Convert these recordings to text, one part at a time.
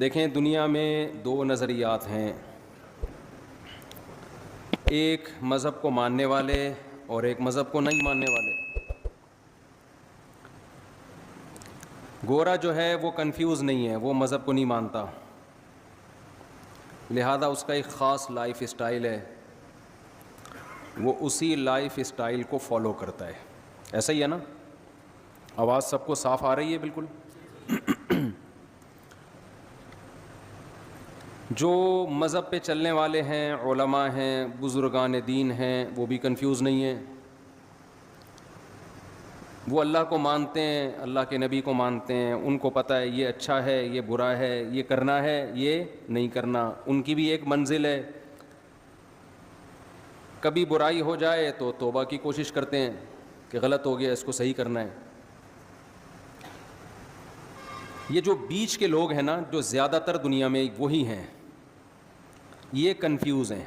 دیکھیں دنیا میں دو نظریات ہیں، ایک مذہب کو ماننے والے اور ایک مذہب کو نہیں ماننے والے۔ گورا جو ہے وہ کنفیوز نہیں ہے، وہ مذہب کو نہیں مانتا، لہذا اس کا ایک خاص لائف اسٹائل ہے، وہ اسی لائف اسٹائل کو فالو کرتا ہے۔ ایسا ہی ہے نا؟ آواز سب کو صاف آ رہی ہے بالکل؟ جو مذہب پہ چلنے والے ہیں، علماء ہیں، بزرگان دین ہیں، وہ بھی کنفیوز نہیں ہیں، وہ اللہ کو مانتے ہیں، اللہ کے نبی کو مانتے ہیں، ان کو پتہ ہے یہ اچھا ہے، یہ برا ہے، یہ کرنا ہے، یہ نہیں کرنا۔ ان کی بھی ایک منزل ہے، کبھی برائی ہو جائے تو توبہ کی کوشش کرتے ہیں کہ غلط ہو گیا، اس کو صحیح کرنا ہے۔ یہ جو بیچ کے لوگ ہیں نا، جو زیادہ تر دنیا میں وہی ہیں، یہ کنفیوز ہیں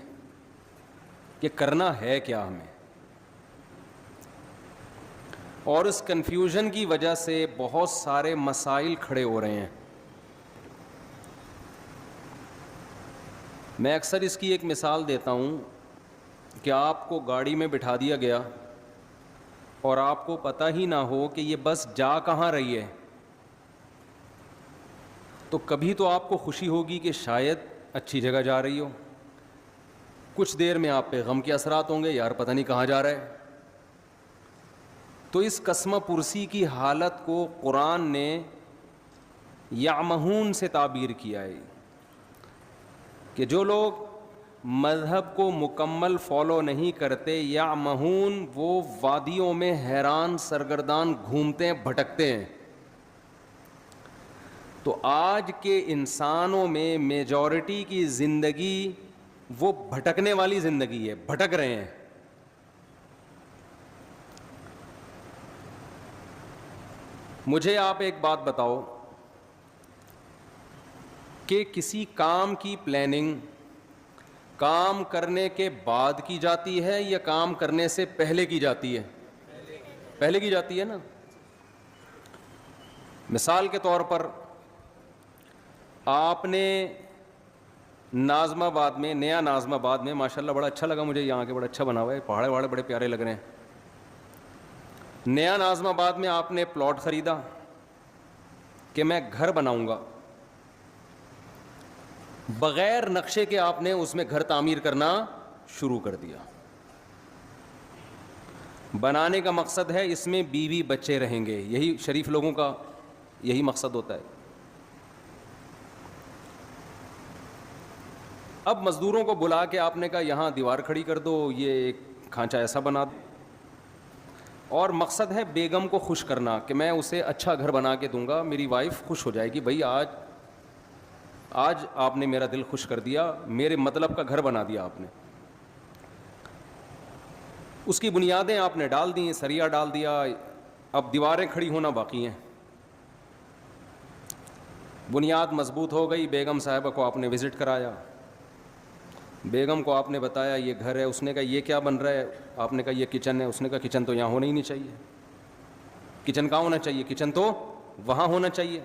کہ کرنا ہے کیا ہمیں، اور اس کنفیوژن کی وجہ سے بہت سارے مسائل کھڑے ہو رہے ہیں۔ میں اکثر اس کی ایک مثال دیتا ہوں کہ آپ کو گاڑی میں بٹھا دیا گیا اور آپ کو پتہ ہی نہ ہو کہ یہ بس جا کہاں رہی ہے، تو کبھی تو آپ کو خوشی ہوگی کہ شاید اچھی جگہ جا رہی ہو، کچھ دیر میں آپ پہ غم کے اثرات ہوں گے، یار پتہ نہیں کہاں جا رہا ہے۔ تو اس قسمہ پرسی کی حالت کو قرآن نے یعمہون سے تعبیر کیا ہے کہ جو لوگ مذہب کو مکمل فالو نہیں کرتے، یعمہون، وہ وادیوں میں حیران سرگردان گھومتے ہیں، بھٹکتے ہیں۔ تو آج کے انسانوں میں میجورٹی کی زندگی وہ بھٹکنے والی زندگی ہے، بھٹک رہے ہیں۔ مجھے آپ ایک بات بتاؤ کہ کسی کام کی پلاننگ کام کرنے کے بعد کی جاتی ہے یا کام کرنے سے پہلے کی جاتی ہے؟ پہلے کی جاتی ہے نا۔ مثال کے طور پر آپ نے ناظم آباد میں، نیا ناظم آباد میں، ماشاءاللہ بڑا اچھا لگا مجھے، یہاں کے بڑا اچھا بنا ہوا ہے، پہاڑے وہاڑے بڑے پیارے لگ رہے ہیں۔ نیا ناظم آباد میں آپ نے پلاٹ خریدا کہ میں گھر بناؤں گا، بغیر نقشے کے آپ نے اس میں گھر تعمیر کرنا شروع کر دیا۔ بنانے کا مقصد ہے اس میں بیوی بچے رہیں گے، یہی شریف لوگوں کا یہی مقصد ہوتا ہے۔ اب مزدوروں کو بلا کے آپ نے کہا یہاں دیوار کھڑی کر دو، یہ ایک کھانچہ ایسا بنا دو، اور مقصد ہے بیگم کو خوش کرنا کہ میں اسے اچھا گھر بنا کے دوں گا، میری وائف خوش ہو جائے گی، بھائی آج آپ نے میرا دل خوش کر دیا، میرے مطلب کا گھر بنا دیا آپ نے۔ اس کی بنیادیں آپ نے ڈال دیں، سریا ڈال دیا، اب دیواریں کھڑی ہونا باقی ہیں۔ بنیاد مضبوط ہو گئی، بیگم صاحبہ کو آپ نے وزٹ کرایا، بیگم کو آپ نے بتایا یہ گھر ہے، اس نے کہا یہ کیا بن رہا ہے، آپ نے کہا یہ کچن ہے، اس نے کہا کچن تو یہاں ہونا ہی نہیں چاہیے، کچن کہاں ہونا چاہیے، کچن تو وہاں ہونا چاہیے۔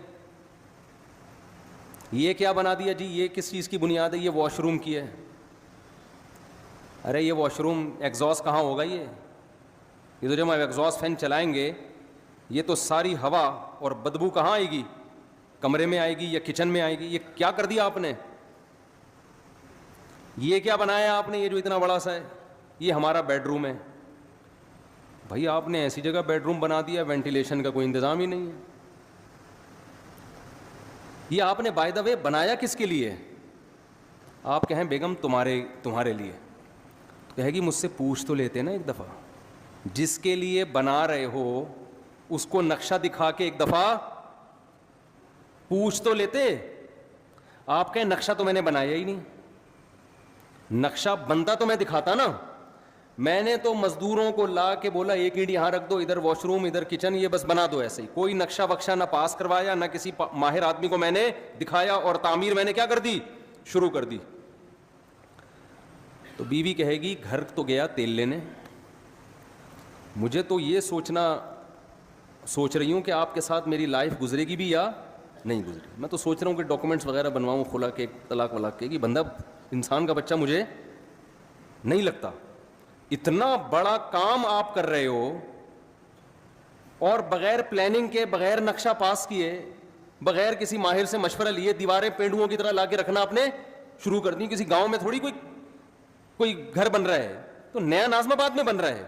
یہ کیا بنا دیا جی، یہ کس چیز کی بنیاد ہے، یہ واش روم کی ہے۔ ارے یہ واش روم ایگزاسٹ کہاں ہوگا، یہ تو جب ہم ایگزاسٹ فین چلائیں گے یہ تو ساری ہوا اور بدبو کہاں آئے گی، کمرے میں آئے گی یا کچن میں آئے گی۔ یہ کیا کر دیا آپ نے، یہ کیا بنایا آپ نے، یہ جو اتنا بڑا سا ہے، یہ ہمارا بیڈ روم ہے۔ بھائی آپ نے ایسی جگہ بیڈ روم بنا دیا وینٹیلیشن کا کوئی انتظام ہی نہیں ہے۔ یہ آپ نے بائی دا وے بنایا کس کے لیے؟ آپ کہیں بیگم تمہارے لیے، تو کہے گی مجھ سے پوچھ تو لیتے نا ایک دفعہ، جس کے لیے بنا رہے ہو اس کو نقشہ دکھا کے ایک دفعہ پوچھ تو لیتے۔ آپ کہیں نقشہ تو میں نے بنایا ہی نہیں، نقشہ بنتا تو میں دکھاتا نا، میں نے تو مزدوروں کو لا کے بولا ایک اینٹ یہاں رکھ دو، ادھر واش روم، ادھر کچن، یہ بس بنا دو ایسے ہی، کوئی نقشہ وقشہ نہ پاس کروایا، نہ کسی ماہر آدمی کو میں نے دکھایا، اور تعمیر میں نے کیا کر دی، شروع کر دی۔ تو بیوی کہے گی گھر تو گیا تیل لینے، مجھے تو یہ سوچ رہی ہوں کہ آپ کے ساتھ میری لائف گزرے گی بھی یا نہیں گزری. میں تو سوچ رہا ہوں کہ ڈاکومنٹس وغیرہ بنواؤں خلا کے, طلاق ولاق کے, کہ بندہ انسان کا بچہ مجھے نہیں لگتا. اتنا بڑا کام آپ کر رہے ہو اور بغیر پلاننگ کے, بغیر نقشہ پاس کیے, بغیر کسی ماہر سے مشورہ لیے دیواریں پینڈوؤں کی طرح لا کے رکھنا آپ نے شروع کر دی. کسی گاؤں میں تھوڑی کوئی گھر بن رہا ہے, تو نیا ناظم آباد میں بن رہا ہے.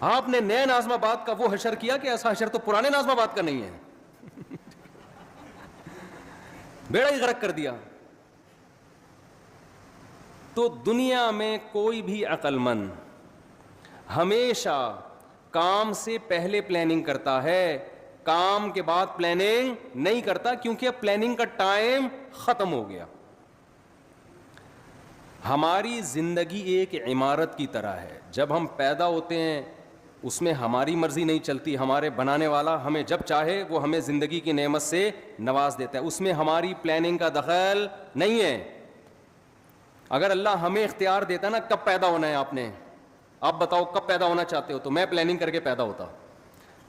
آپ نے نیا ناظم آباد کا وہ حشر کیا کہ ایسا حشر تو پرانے ناظم آباد کا نہیں ہے. بیڑا ہی غرق کر دیا. تو دنیا میں کوئی بھی عقل مند ہمیشہ کام سے پہلے پلاننگ کرتا ہے, کام کے بعد پلاننگ نہیں کرتا, کیونکہ اب پلاننگ کا ٹائم ختم ہو گیا. ہماری زندگی ایک عمارت کی طرح ہے. جب ہم پیدا ہوتے ہیں اس میں ہماری مرضی نہیں چلتی, ہمارے بنانے والا ہمیں جب چاہے وہ ہمیں زندگی کی نعمت سے نواز دیتا ہے. اس میں ہماری پلاننگ کا دخل نہیں ہے. اگر اللہ ہمیں اختیار دیتا نا کب پیدا ہونا ہے, آپ نے, آپ بتاؤ کب پیدا ہونا چاہتے ہو, تو میں پلاننگ کر کے پیدا ہوتا.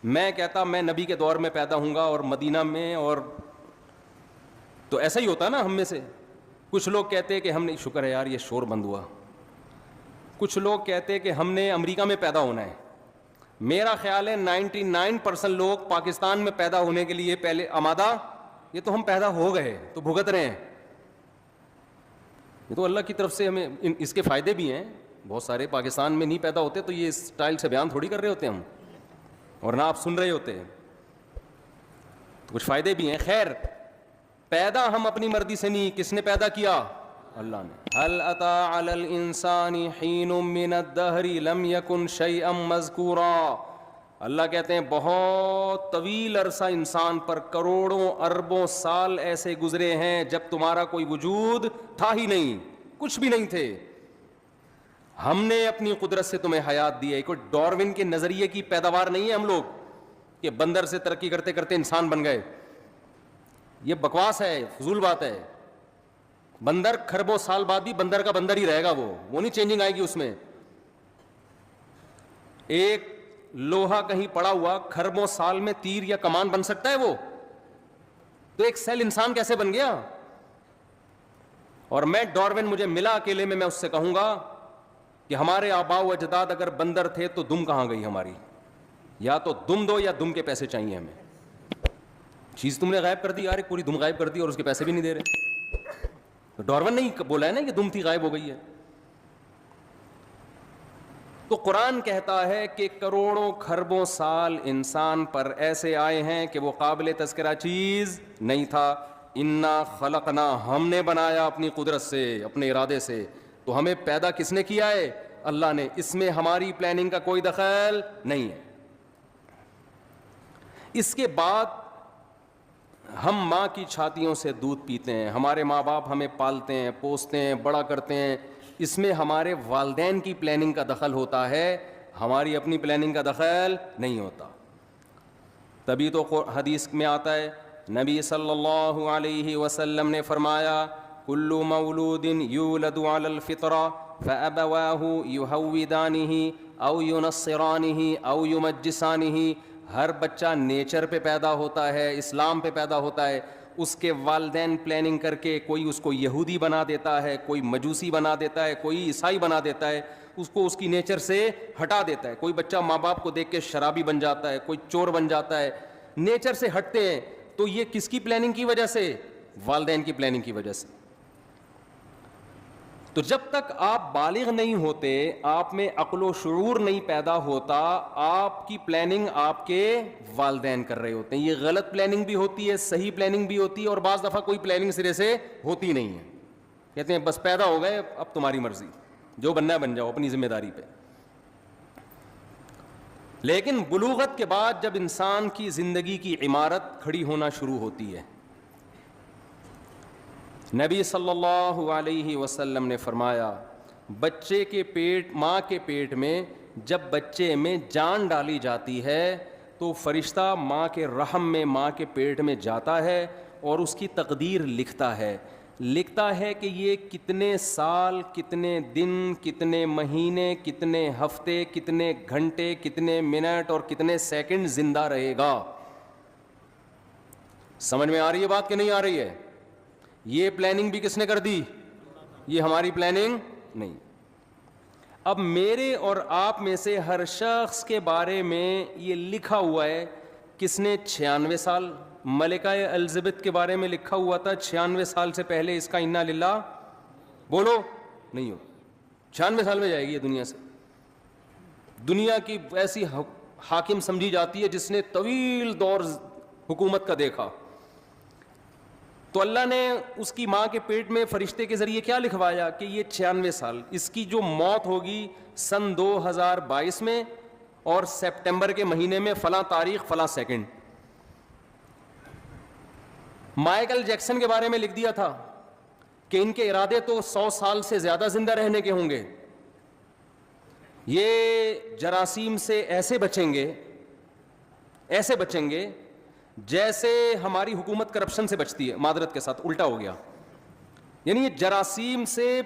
میں کہتا میں نبی کے دور میں پیدا ہوں گا اور مدینہ میں, اور تو ایسا ہی ہوتا نا. ہم میں سے کچھ لوگ کہتے کہ ہم نے, شکر ہے یار یہ شور بند ہوا, کچھ لوگ کہتے کہ ہم نے امریکہ میں پیدا ہونا ہے. میرا خیال ہے 99% لوگ پاکستان میں پیدا ہونے کے لیے پہلے آمادہ. یہ تو ہم پیدا ہو گئے تو بھگت رہے ہیں. یہ تو اللہ کی طرف سے ہمیں اس کے فائدے بھی ہیں. بہت سارے پاکستان میں نہیں پیدا ہوتے تو یہ اسٹائل سے بیان تھوڑی کر رہے ہوتے ہم, اور نہ آپ سن رہے ہوتے ہیں, تو کچھ فائدے بھی ہیں. خیر, پیدا ہم اپنی مرضی سے نہیں, کس نے پیدا کیا؟ اللہ نے. هل اتى على الانسان حين من الدهر لم يكن شيئا مذكورا. اللہ کہتے ہیں بہت طویل عرصہ انسان پر, کروڑوں اربوں سال ایسے گزرے ہیں جب تمہارا کوئی وجود تھا ہی نہیں, کچھ بھی نہیں تھے. ہم نے اپنی قدرت سے تمہیں حیات دی ہے. کوئی ڈارون کے نظریے کی پیداوار نہیں ہے ہم لوگ کہ بندر سے ترقی کرتے کرتے انسان بن گئے. یہ بکواس ہے, فضول بات ہے. بندر کھربوں سال بعد بھی بندر کا بندر ہی رہے گا, وہ نہیں چینجنگ آئے گی اس میں. ایک لوہا کہیں پڑا ہوا کھربوں سال میں تیر یا کمان بن سکتا ہے وہ؟ تو ایک سیل انسان کیسے بن گیا؟ اور میں ڈارون مجھے ملا اکیلے میں اس سے کہوں گا کہ ہمارے آباء و اجداد اگر بندر تھے تو دم کہاں گئی ہماری؟ یا تو دم دو یا دم کے پیسے چاہیے ہمیں. چیز تم نے غائب کر دی یار, ایک پوری دم غائب کر دی اور اس کے پیسے بھی نہیں دے رہے. تو ڈارون نہیں بولا ہے نا کہ دم تھی غائب ہو گئی ہے. تو قرآن کہتا ہے کہ کروڑوں کھربوں سال انسان پر ایسے آئے ہیں کہ وہ قابل تذکرہ چیز نہیں تھا. انا خلقنا, ہم نے بنایا اپنی قدرت سے, اپنے ارادے سے. تو ہمیں پیدا کس نے کیا ہے؟ اللہ نے. اس میں ہماری پلاننگ کا کوئی دخل نہیں ہے. اس کے بعد ہم ماں کی چھاتیوں سے دودھ پیتے ہیں, ہمارے ماں باپ ہمیں پالتے ہیں, پوستے ہیں, بڑا کرتے ہیں. اس میں ہمارے والدین کی پلاننگ کا دخل ہوتا ہے, ہماری اپنی پلاننگ کا دخل نہیں ہوتا. تبھی تو حدیث میں آتا ہے, نبی صلی اللہ علیہ وسلم نے فرمایا کل مولود یولد علی الفطرہ فابواہ یہودانہ او ینصرانہ او یمجسانہ. ہر بچہ نیچر پہ پیدا ہوتا ہے, اسلام پہ پیدا ہوتا ہے. اس کے والدین پلاننگ کر کے کوئی اس کو یہودی بنا دیتا ہے, کوئی مجوسی بنا دیتا ہے, کوئی عیسائی بنا دیتا ہے, اس کو اس کی نیچر سے ہٹا دیتا ہے. کوئی بچہ ماں باپ کو دیکھ کے شرابی بن جاتا ہے, کوئی چور بن جاتا ہے, نیچر سے ہٹتے ہیں. تو یہ کس کی پلاننگ کی وجہ سے؟ والدین کی پلاننگ کی وجہ سے. تو جب تک آپ بالغ نہیں ہوتے, آپ میں عقل و شعور نہیں پیدا ہوتا, آپ کی پلاننگ آپ کے والدین کر رہے ہوتے ہیں. یہ غلط پلاننگ بھی ہوتی ہے, صحیح پلاننگ بھی ہوتی ہے, اور بعض دفعہ کوئی پلاننگ سرے سے ہوتی نہیں ہے. کہتے ہیں بس پیدا ہو گئے, اب تمہاری مرضی, جو بننا ہے بن جاؤ اپنی ذمہ داری پہ. لیکن بلوغت کے بعد جب انسان کی زندگی کی عمارت کھڑی ہونا شروع ہوتی ہے, نبی صلی اللہ علیہ وسلم نے فرمایا بچے کے پیٹ, ماں کے پیٹ میں جب بچے میں جان ڈالی جاتی ہے تو فرشتہ ماں کے رحم میں, ماں کے پیٹ میں جاتا ہے اور اس کی تقدیر لکھتا ہے کہ یہ کتنے سال, کتنے دن, کتنے مہینے, کتنے ہفتے, کتنے گھنٹے, کتنے منٹ اور کتنے سیکنڈ زندہ رہے گا. سمجھ میں آ رہی ہے بات کہ نہیں آ رہی ہے؟ یہ پلاننگ بھی کس نے کر دی؟ یہ ہماری پلاننگ نہیں. اب میرے اور آپ میں سے ہر شخص کے بارے میں یہ لکھا ہوا ہے. کس نے 96 سال؟ ملکہ الزبتھ کے بارے میں لکھا ہوا تھا 96 سال سے پہلے اس کا انا للہ بولو نہیں ہو. 96 سال میں جائے گی یہ دنیا سے. دنیا کی ایسی حاکم سمجھی جاتی ہے جس نے طویل دور حکومت کا دیکھا. تو اللہ نے اس کی ماں کے پیٹ میں فرشتے کے ذریعے کیا لکھوایا کہ یہ 96 سال. اس کی جو موت ہوگی سن 2022 میں اور سپٹمبر کے مہینے میں فلاں تاریخ فلاں سیکنڈ. مائیکل جیکسن کے بارے میں لکھ دیا تھا کہ ان کے ارادے تو 100 سال سے زیادہ زندہ رہنے کے ہوں گے. یہ جراثیم سے ایسے بچیں گے جیسے ہماری حکومت کرپشن سے بچتی ہے. معذرت کے ساتھ الٹا ہو گیا. یعنی یہ جراثیم سے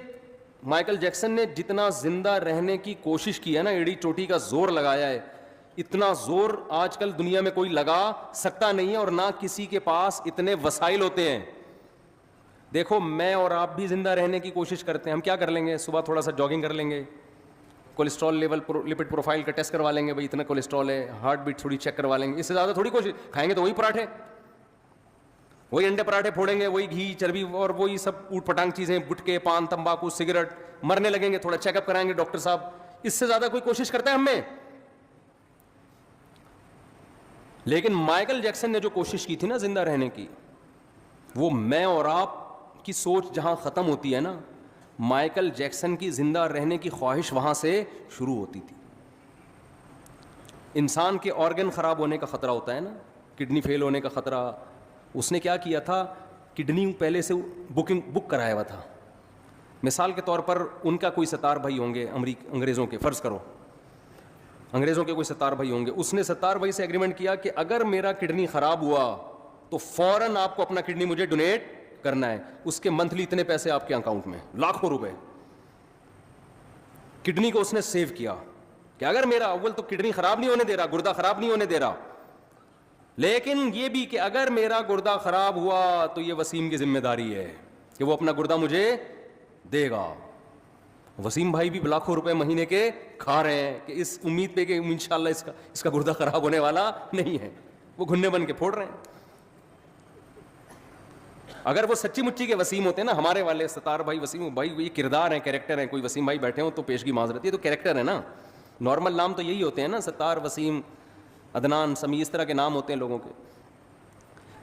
مائیکل جیکسن نے جتنا زندہ رہنے کی کوشش کی ہے نا, ایڑی چوٹی کا زور لگایا ہے, اتنا زور آج کل دنیا میں کوئی لگا سکتا نہیں ہے, اور نہ کسی کے پاس اتنے وسائل ہوتے ہیں. دیکھو میں اور آپ بھی زندہ رہنے کی کوشش کرتے ہیں. ہم کیا کر لیں گے؟ صبح تھوڑا سا جاگنگ کر لیں گے, کولیسٹرول لیول لپڈ پروفائل کا ٹیسٹ کروا لیں گے, بھائی اتنا کولیسٹرول ہے, ہارٹ بیٹ تھوڑی چیک کروا لیں گے. اس سے زیادہ تھوڑی کوشش. کھائیں گے تو وہی پراٹھے, وہی انڈے پراٹھے پھوڑیں گے, وہی گھی چربی اور وہی سب اوٹ پٹانگ چیزیں, گٹکے پان تمباکو سگریٹ. مرنے لگیں گے, تھوڑا چیک اپ کرائیں گے ڈاکٹر صاحب. اس سے زیادہ کوئی کوشش کرتا ہے ہم میں؟ لیکن مائیکل جیکسن نے جو کوشش کی تھی نا زندہ رہنے کی, وہ میں اور آپ کی سوچ جہاں ختم ہوتی ہے نا, مائیکل جیکسن کی زندہ رہنے کی خواہش وہاں سے شروع ہوتی تھی. انسان کے آرگن خراب ہونے کا خطرہ ہوتا ہے نا, کڈنی فیل ہونے کا خطرہ. اس نے کیا کیا تھا, کڈنی پہلے سے بک کرایا ہوا تھا. مثال کے طور پر ان کا کوئی ستار بھائی ہوں گے انگریزوں کے, فرض کرو انگریزوں کے کوئی ستار بھائی ہوں گے. اس نے ستار بھائی سے ایگریمنٹ کیا کہ اگر میرا کڈنی خراب ہوا تو فوراً آپ کو اپنا کڈنی مجھے ڈونیٹ کرنا ہے. اس کے منتھلی اتنے پیسے آپ کے اکاؤنٹ میں, لاکھوں روپے. کڈنی کو اس نے سیو کیا کہ اگر میرا اول تو کڈنی خراب نہیں ہونے دے رہا, گردہ خراب نہیں ہونے دے رہا, لیکن یہ بھی کہ اگر میرا گردہ خراب ہوا تو یہ وسیم کی ذمہ داری ہے کہ وہ اپنا گردہ مجھے دے گا. وسیم بھائی بھی لاکھوں روپے مہینے کے کھا رہے ہیں کہ اس امید پہ کہ انشاءاللہ اس کا گردہ خراب ہونے والا نہیں ہے. وہ گھنے بن کے پھوڑ رہے ہیں. اگر وہ سچی مچی کے وسیم ہوتے ہیں نا, ہمارے والے ستار بھائی وسیم بھائی, یہ کردار ہیں, کریکٹر ہیں. کوئی وسیم بھائی بیٹھے ہوں تو پیشگی معذرت, یہ تو کریکٹر ہے نا. نارمل نام تو یہی ہوتے ہیں نا, ستار, وسیم, عدنان, سمی, اس طرح کے نام ہوتے ہیں لوگوں کے.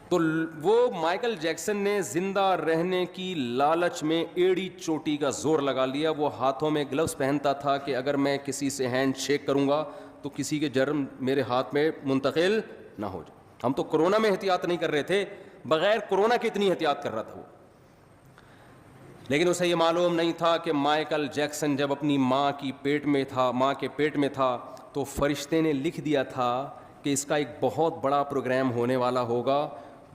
تو وہ مائیکل جیکسن نے زندہ رہنے کی لالچ میں ایڑی چوٹی کا زور لگا لیا. وہ ہاتھوں میں گلوز پہنتا تھا کہ اگر میں کسی سے ہینڈ شیک کروں گا تو کسی کے جرم میرے ہاتھ میں منتقل نہ ہو جائے. ہم تو کورونا میں احتیاط نہیں کر رہے تھے, بغیر کورونا کے اتنی احتیاط کر رہا تھا وہ. لیکن اسے یہ معلوم نہیں تھا کہ مائیکل جیکسن جب اپنی ماں کے پیٹ میں تھا تو فرشتے نے لکھ دیا تھا کہ اس کا ایک بہت بڑا پروگرام ہونے والا ہوگا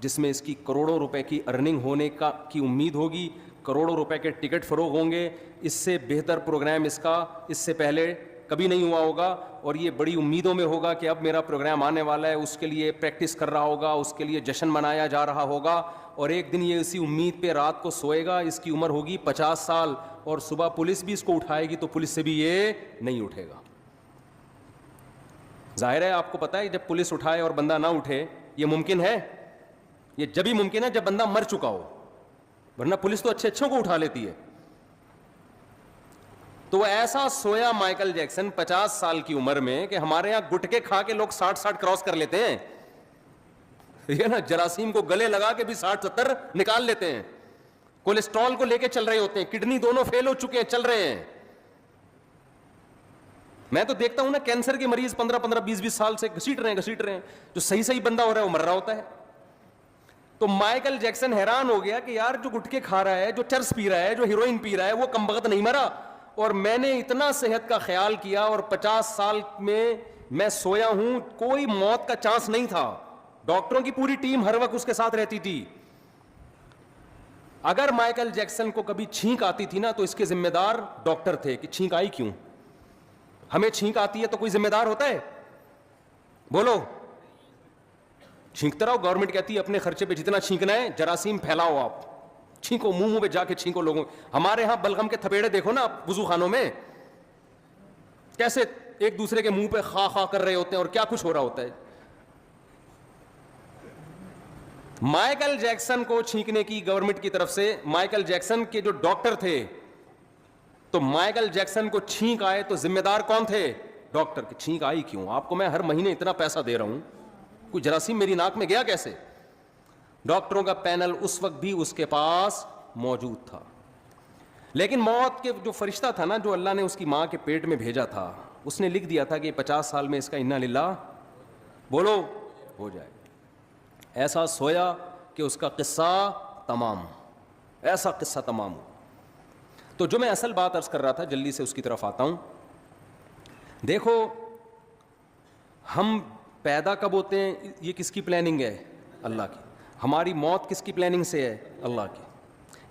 جس میں اس کی کروڑوں روپے کی ارننگ ہونے کی امید ہوگی, کروڑوں روپے کے ٹکٹ فروغ ہوں گے. اس سے بہتر پروگرام اس کا اس سے پہلے کبھی نہیں ہوا ہوگا, اور یہ بڑی امیدوں میں ہوگا کہ اب میرا پروگرام آنے والا ہے. اس کے لیے پریکٹس کر رہا ہوگا, اس کے لیے جشن منایا جا رہا ہوگا, اور ایک دن یہ اسی امید پہ رات کو سوئے گا. اس کی عمر ہوگی 50 سال, اور صبح پولیس بھی اس کو اٹھائے گی تو پولیس سے بھی یہ نہیں اٹھے گا. ظاہر ہے آپ کو پتا ہے جب پولیس اٹھائے اور بندہ نہ اٹھے یہ ممکن ہے, یہ جبھی ممکن ہے جب بندہ مر چکا ہو, ورنہ پولیس تو اچھوں کو اٹھا لیتی ہے. تو ایسا سویا مائیکل جیکسن 50 سال کی عمر میں کہ ہمارے یہاں گٹکے کھا کے لوگ 60 کراس کر لیتے ہیں, یہ نا جراثیم کو گلے لگا کے بھی 60-70 نکال لیتے ہیں. کولیسٹرول کو لے کے چل رہے ہوتے ہیں, کڈنی دونوں فیل ہو چکے ہیں, چل رہے ہیں. میں تو دیکھتا ہوں نا کینسر کے مریض 15-20 سال سے گھسیٹ رہے ہیں, جو صحیح بندہ ہو رہا ہے وہ مر رہا ہوتا ہے. تو مائیکل جیکسن حیران ہو گیا کہ یار جو گٹکے کھا رہا ہے, جو چرس پی رہا ہے, جو ہیروئن پی رہا ہے, وہ کم وقت نہیں مرا, اور میں نے اتنا صحت کا خیال کیا اور 50 سال میں سویا ہوں, کوئی موت کا چانس نہیں تھا. ڈاکٹروں کی پوری ٹیم ہر وقت اس کے ساتھ رہتی تھی. اگر مائیکل جیکسن کو کبھی چھینک آتی تھی نا تو اس کے ذمہ دار ڈاکٹر تھے کہ چھینک آئی کیوں. ہمیں چھینک آتی ہے تو کوئی ذمہ دار ہوتا ہے؟ بولو. چھینکتا رہو, گورنمنٹ کہتی ہے اپنے خرچے پہ جتنا چھینکنا ہے جراثیم پھیلاؤ, آپ چھینکو, منہ پہ جا کے چھینکو لوگوں. ہمارے ہاں بلغم کے تھپیڑے دیکھو نا آپ وضو خانوں میں, کیسے ایک دوسرے کے منہ پہ خا خا کر رہے ہوتے ہیں اور کیا کچھ ہو رہا ہوتا ہے. مائیکل جیکسن کو چھینکنے کی گورنمنٹ کی طرف سے, مائیکل جیکسن کے جو ڈاکٹر تھے, تو مائیکل جیکسن کو چھینک آئے تو ذمہ دار کون تھے؟ ڈاکٹر. کی چھینک آئی کیوں؟ آپ کو میں ہر مہینے اتنا پیسہ دے رہا ہوں, کوئی جراثیم میری ناک میں گیا کیسے؟ ڈاکٹروں کا پینل اس وقت بھی اس کے پاس موجود تھا, لیکن موت کے جو فرشتہ تھا نا, جو اللہ نے اس کی ماں کے پیٹ میں بھیجا تھا, اس نے لکھ دیا تھا کہ 50 سال میں اس کا انا للہ بولو ہو جائے. ایسا سویا کہ اس کا قصہ تمام, ایسا قصہ تمام ہو. تو جو میں اصل بات عرض کر رہا تھا, جلدی سے اس کی طرف آتا ہوں. دیکھو ہم پیدا کب ہوتے ہیں, یہ کس کی پلاننگ ہے؟ اللہ کی. ہماری موت کس کی پلاننگ سے ہے؟ اللہ کی.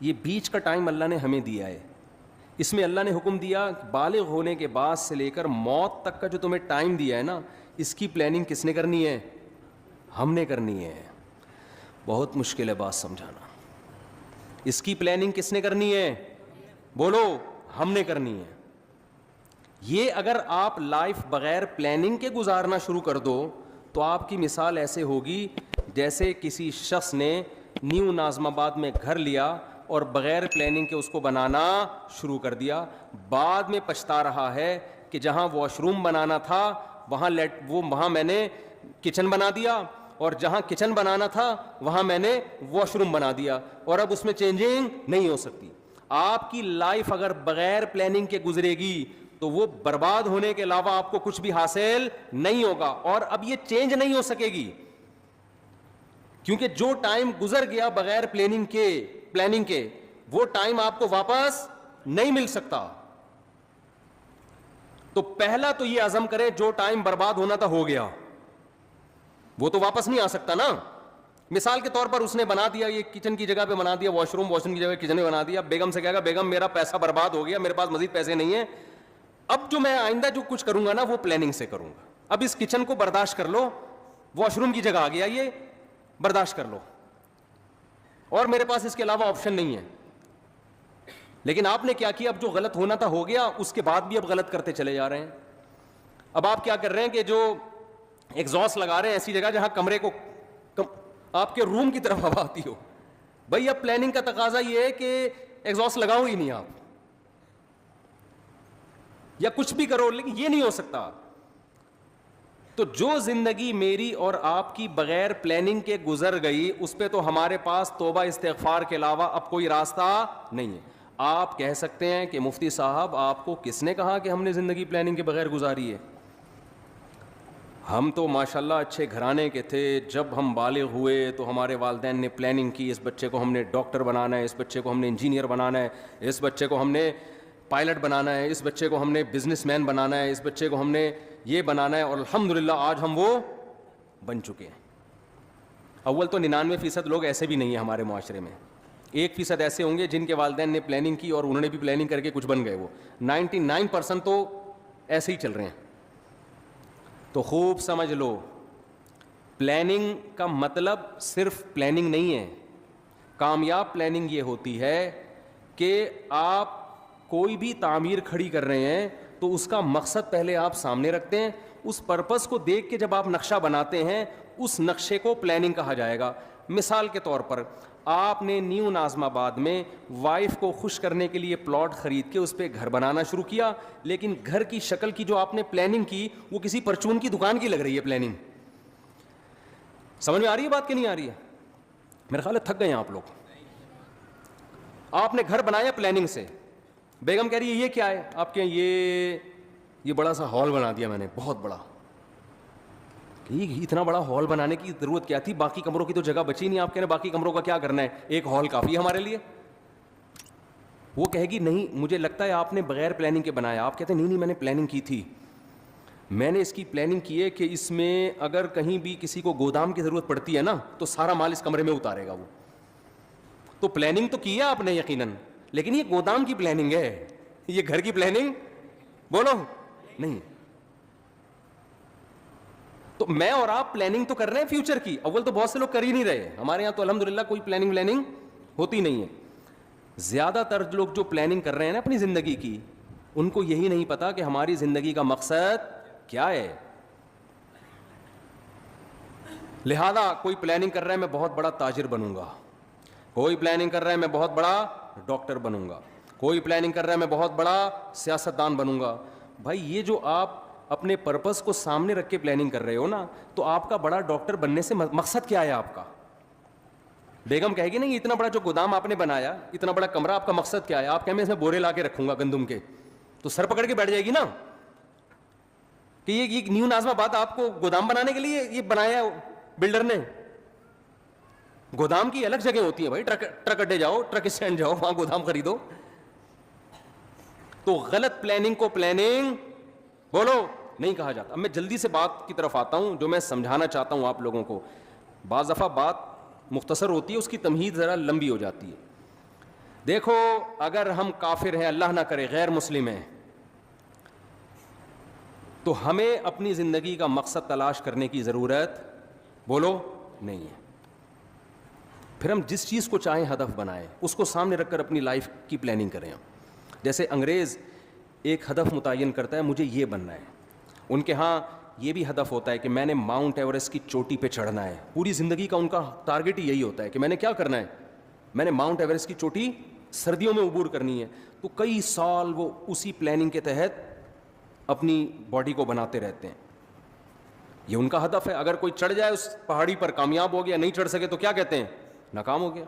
یہ بیچ کا ٹائم اللہ نے ہمیں دیا ہے, اس میں اللہ نے حکم دیا بالغ ہونے کے بعد سے لے کر موت تک کا جو تمہیں ٹائم دیا ہے نا, اس کی پلاننگ کس نے کرنی ہے؟ ہم نے کرنی ہے. بہت مشکل ہے بات سمجھانا. اس کی پلاننگ کس نے کرنی ہے؟ بولو, ہم نے کرنی ہے. یہ اگر آپ لائف بغیر پلاننگ کے گزارنا شروع کر دو تو آپ کی مثال ایسے ہوگی جیسے کسی شخص نے نیو ناظم آباد میں گھر لیا اور بغیر پلاننگ کے اس کو بنانا شروع کر دیا. بعد میں پچھتا رہا ہے کہ جہاں واش روم بنانا تھا وہاں میں نے کچن بنا دیا, اور جہاں کچن بنانا تھا وہاں میں نے واش روم بنا دیا, اور اب اس میں چینجنگ نہیں ہو سکتی. آپ کی لائف اگر بغیر پلاننگ کے گزرے گی تو وہ برباد ہونے کے علاوہ آپ کو کچھ بھی حاصل نہیں ہوگا, اور اب یہ چینج نہیں ہو سکے گی, کیونکہ جو ٹائم گزر گیا بغیر پلاننگ کے وہ ٹائم آپ کو واپس نہیں مل سکتا. تو پہلا تو یہ عزم کرے جو ٹائم برباد ہونا تھا ہو گیا, وہ تو واپس نہیں آ سکتا نا. مثال کے طور پر اس نے بنا دیا, یہ کچن کی جگہ پہ بنا دیا واش روم کی جگہ کچن میں بنا دیا. بیگم سے کہے گا بیگم میرا پیسہ برباد ہو گیا, میرے پاس مزید پیسے نہیں ہیں, اب جو میں آئندہ جو کچھ کروں گا نا وہ پلاننگ سے کروں گا. اب اس کچن کو برداشت کر لو, واش روم کی جگہ آ گیا, یہ برداشت کر لو, اور میرے پاس اس کے علاوہ آپشن نہیں ہے. لیکن آپ نے کیا کیا, اب جو غلط ہونا تھا ہو گیا, اس کے بعد بھی اب غلط کرتے چلے جا رہے ہیں. اب آپ کیا کر رہے ہیں کہ جو ایگزاسٹ لگا رہے ہیں ایسی جگہ جہاں کمرے کو آپ کے روم کی طرف ہوا آتی ہو. بھائی اب پلاننگ کا تقاضا یہ ہے کہ ایگزاسٹ لگاؤ ہی نہیں آپ, یا کچھ بھی کرو, لیکن یہ نہیں ہو سکتا. تو جو زندگی میری اور آپ کی بغیر پلاننگ کے گزر گئی, اس پہ تو ہمارے پاس توبہ استغفار کے علاوہ اب کوئی راستہ نہیں ہے. آپ کہہ سکتے ہیں کہ مفتی صاحب آپ کو کس نے کہا کہ ہم نے زندگی پلاننگ کے بغیر گزاری ہے؟ ہم تو ماشاءاللہ اچھے گھرانے کے تھے, جب ہم بالغ ہوئے تو ہمارے والدین نے پلاننگ کی, اس بچے کو ہم نے ڈاکٹر بنانا ہے, اس بچے کو ہم نے انجینئر بنانا ہے, اس بچے کو ہم نے پائلٹ بنانا ہے, اس بچے کو ہم نے بزنس مین بنانا ہے, اس بچے کو ہم نے یہ بنانا ہے, اور الحمدللہ آج ہم وہ بن چکے ہیں. اول تو 99% لوگ ایسے بھی نہیں ہیں ہمارے معاشرے میں, 1% ایسے ہوں گے جن کے والدین نے پلاننگ کی اور انہوں نے بھی پلاننگ کر کے کچھ بن گئے. وہ 99% تو ایسے ہی چل رہے ہیں. تو خوب سمجھ لو, پلاننگ کا مطلب صرف پلاننگ نہیں ہے. کامیاب پلاننگ یہ ہوتی ہے کہ آپ کوئی بھی تعمیر کھڑی کر رہے ہیں تو اس کا مقصد پہلے آپ سامنے رکھتے ہیں, اس پرپس کو دیکھ کے جب آپ نقشہ بناتے ہیں اس نقشے کو پلاننگ کہا جائے گا. مثال کے طور پر آپ نے نیو ناظم آباد میں وائف کو خوش کرنے کے لیے پلاٹ خرید کے اس پہ گھر بنانا شروع کیا, لیکن گھر کی شکل کی جو آپ نے پلاننگ کی وہ کسی پرچون کی دکان کی لگ رہی ہے پلاننگ. سمجھ میں آ رہی ہے بات کہ نہیں آ رہی ہے؟ میرا خیال ہے تھک گئے ہیں آپ لوگ. آپ نے گھر بنایا پلاننگ سے, بیگم کہہ رہی ہے یہ کیا ہے آپ کے, یہ بڑا سا ہال بنا دیا میں نے, بہت بڑا. اتنا بڑا ہال بنانے کی ضرورت کیا تھی, باقی کمروں کی تو جگہ بچی نہیں, آپ کہہ رہے ہیں باقی کمروں کا کیا کرنا ہے, ایک ہال کافی ہے ہمارے لیے. وہ کہے گی نہیں مجھے لگتا ہے آپ نے بغیر پلاننگ کے بنایا. آپ کہتے ہیں نہیں میں نے پلاننگ کی تھی, میں نے اس کی پلاننگ کی ہے کہ اس میں اگر کہیں بھی کسی کو گودام کی ضرورت پڑتی ہے نا تو سارا مال اس کمرے میں اتارے گا وہ. تو پلاننگ تو کی ہے آپ نے یقیناً, لیکن یہ گودام کی پلاننگ ہے, یہ گھر کی پلاننگ بولو نہیں. تو میں اور آپ پلاننگ تو کر رہے ہیں فیوچر کی, اول تو بہت سے لوگ کر ہی نہیں رہے. ہمارے یہاں تو الحمدللہ کوئی پلاننگ ہوتی نہیں ہے. زیادہ تر لوگ جو پلاننگ کر رہے ہیں نا اپنی زندگی کی, ان کو یہی نہیں پتا کہ ہماری زندگی کا مقصد کیا ہے. لہذا کوئی پلاننگ کر رہا ہے میں بہت بڑا تاجر بنوں گا, کوئی پلاننگ کر رہا ہے میں بہت بڑا ڈاکٹر بنوں گا, کوئی پلاننگ کر رہا ہے میں بہت بڑا سیاستدان بنوں گا. بھائی یہ جو آپ اپنے پرپس کو سامنے رکھ کے پلاننگ کر رہے ہو نا, تو آپ کا بڑا ڈاکٹر بننے سے مقصد کیا ہے آپ کا؟ بیگم کہے گی نہیں اتنا بڑا جو گودام آپ نے بنایا, اتنا بڑا کمرہ, آپ کا مقصد کیا ہے؟ آپ کہیں میں اس میں بورے لا کے رکھوں گا گندم کے, تو سر پکڑ کے بیٹھ جائے گی نا کہ یہ نیو نازم آباد آپ کو گودام بنانے کے لیے یہ بنایا بلڈر نے. گودام کی الگ جگہ ہوتی ہے بھائی, ٹرک اڈے جاؤ, ٹرک اسٹینڈ جاؤ, وہاں گودام خریدو. تو غلط پلاننگ کو پلاننگ بولو نہیں کہا جاتا. اب میں جلدی سے بات کی طرف آتا ہوں جو میں سمجھانا چاہتا ہوں آپ لوگوں کو. بعض دفعہ بات مختصر ہوتی ہے, اس کی تمہید ذرا لمبی ہو جاتی ہے. دیکھو اگر ہم کافر ہیں, اللہ نہ کرے غیر مسلم ہیں, تو ہمیں اپنی زندگی کا مقصد تلاش کرنے کی ضرورت بولو نہیں ہے. پھر ہم جس چیز کو چاہیں ہدف بنائیں, اس کو سامنے رکھ کر اپنی لائف کی پلاننگ کریں. جیسے انگریز ایک ہدف متعین کرتا ہے, مجھے یہ بننا ہے. ان کے ہاں یہ بھی ہدف ہوتا ہے کہ میں نے ماؤنٹ ایوریسٹ کی چوٹی پہ چڑھنا ہے. پوری زندگی کا ان کا ٹارگٹ ہی یہی ہوتا ہے کہ میں نے کیا کرنا ہے, میں نے ماؤنٹ ایوریسٹ کی چوٹی سردیوں میں عبور کرنی ہے. تو کئی سال وہ اسی پلاننگ کے تحت اپنی باڈی کو بناتے رہتے ہیں. یہ ان کا ہدف ہے. اگر کوئی چڑھ جائے اس پہاڑی پر, کامیاب ہو گیا, نہیں چڑھ سکے تو کیا کہتے ہیں, ناکام ہو گیا.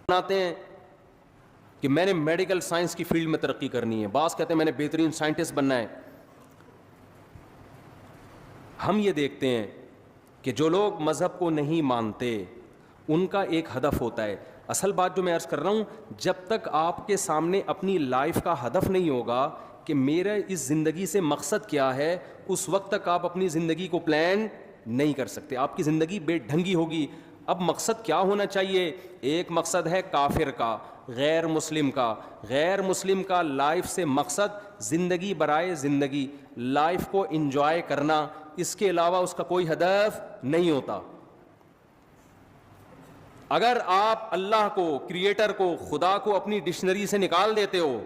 بناتے ہیں کہ میں نے میڈیکل سائنس کی فیلڈ میں ترقی کرنی ہے, بعض کہتے ہیں میں نے بہترین سائنٹسٹ بننا ہے. ہم یہ دیکھتے ہیں کہ جو لوگ مذہب کو نہیں مانتے ان کا ایک ہدف ہوتا ہے. اصل بات جو میں عرض کر رہا ہوں, جب تک آپ کے سامنے اپنی لائف کا ہدف نہیں ہوگا کہ میرا اس زندگی سے مقصد کیا ہے, اس وقت تک آپ اپنی زندگی کو پلان نہیں کر سکتے. آپ کی زندگی بے ڈھنگی ہوگی. اب مقصد کیا ہونا چاہیے؟ ایک مقصد ہے کافر کا, غیر مسلم کا. غیر مسلم کا لائف سے مقصد زندگی برائے زندگی, لائف کو انجوائے کرنا, اس کے علاوہ اس کا کوئی ہدف نہیں ہوتا. اگر آپ اللہ کو, کریٹر کو, خدا کو اپنی ڈکشنری سے نکال دیتے ہو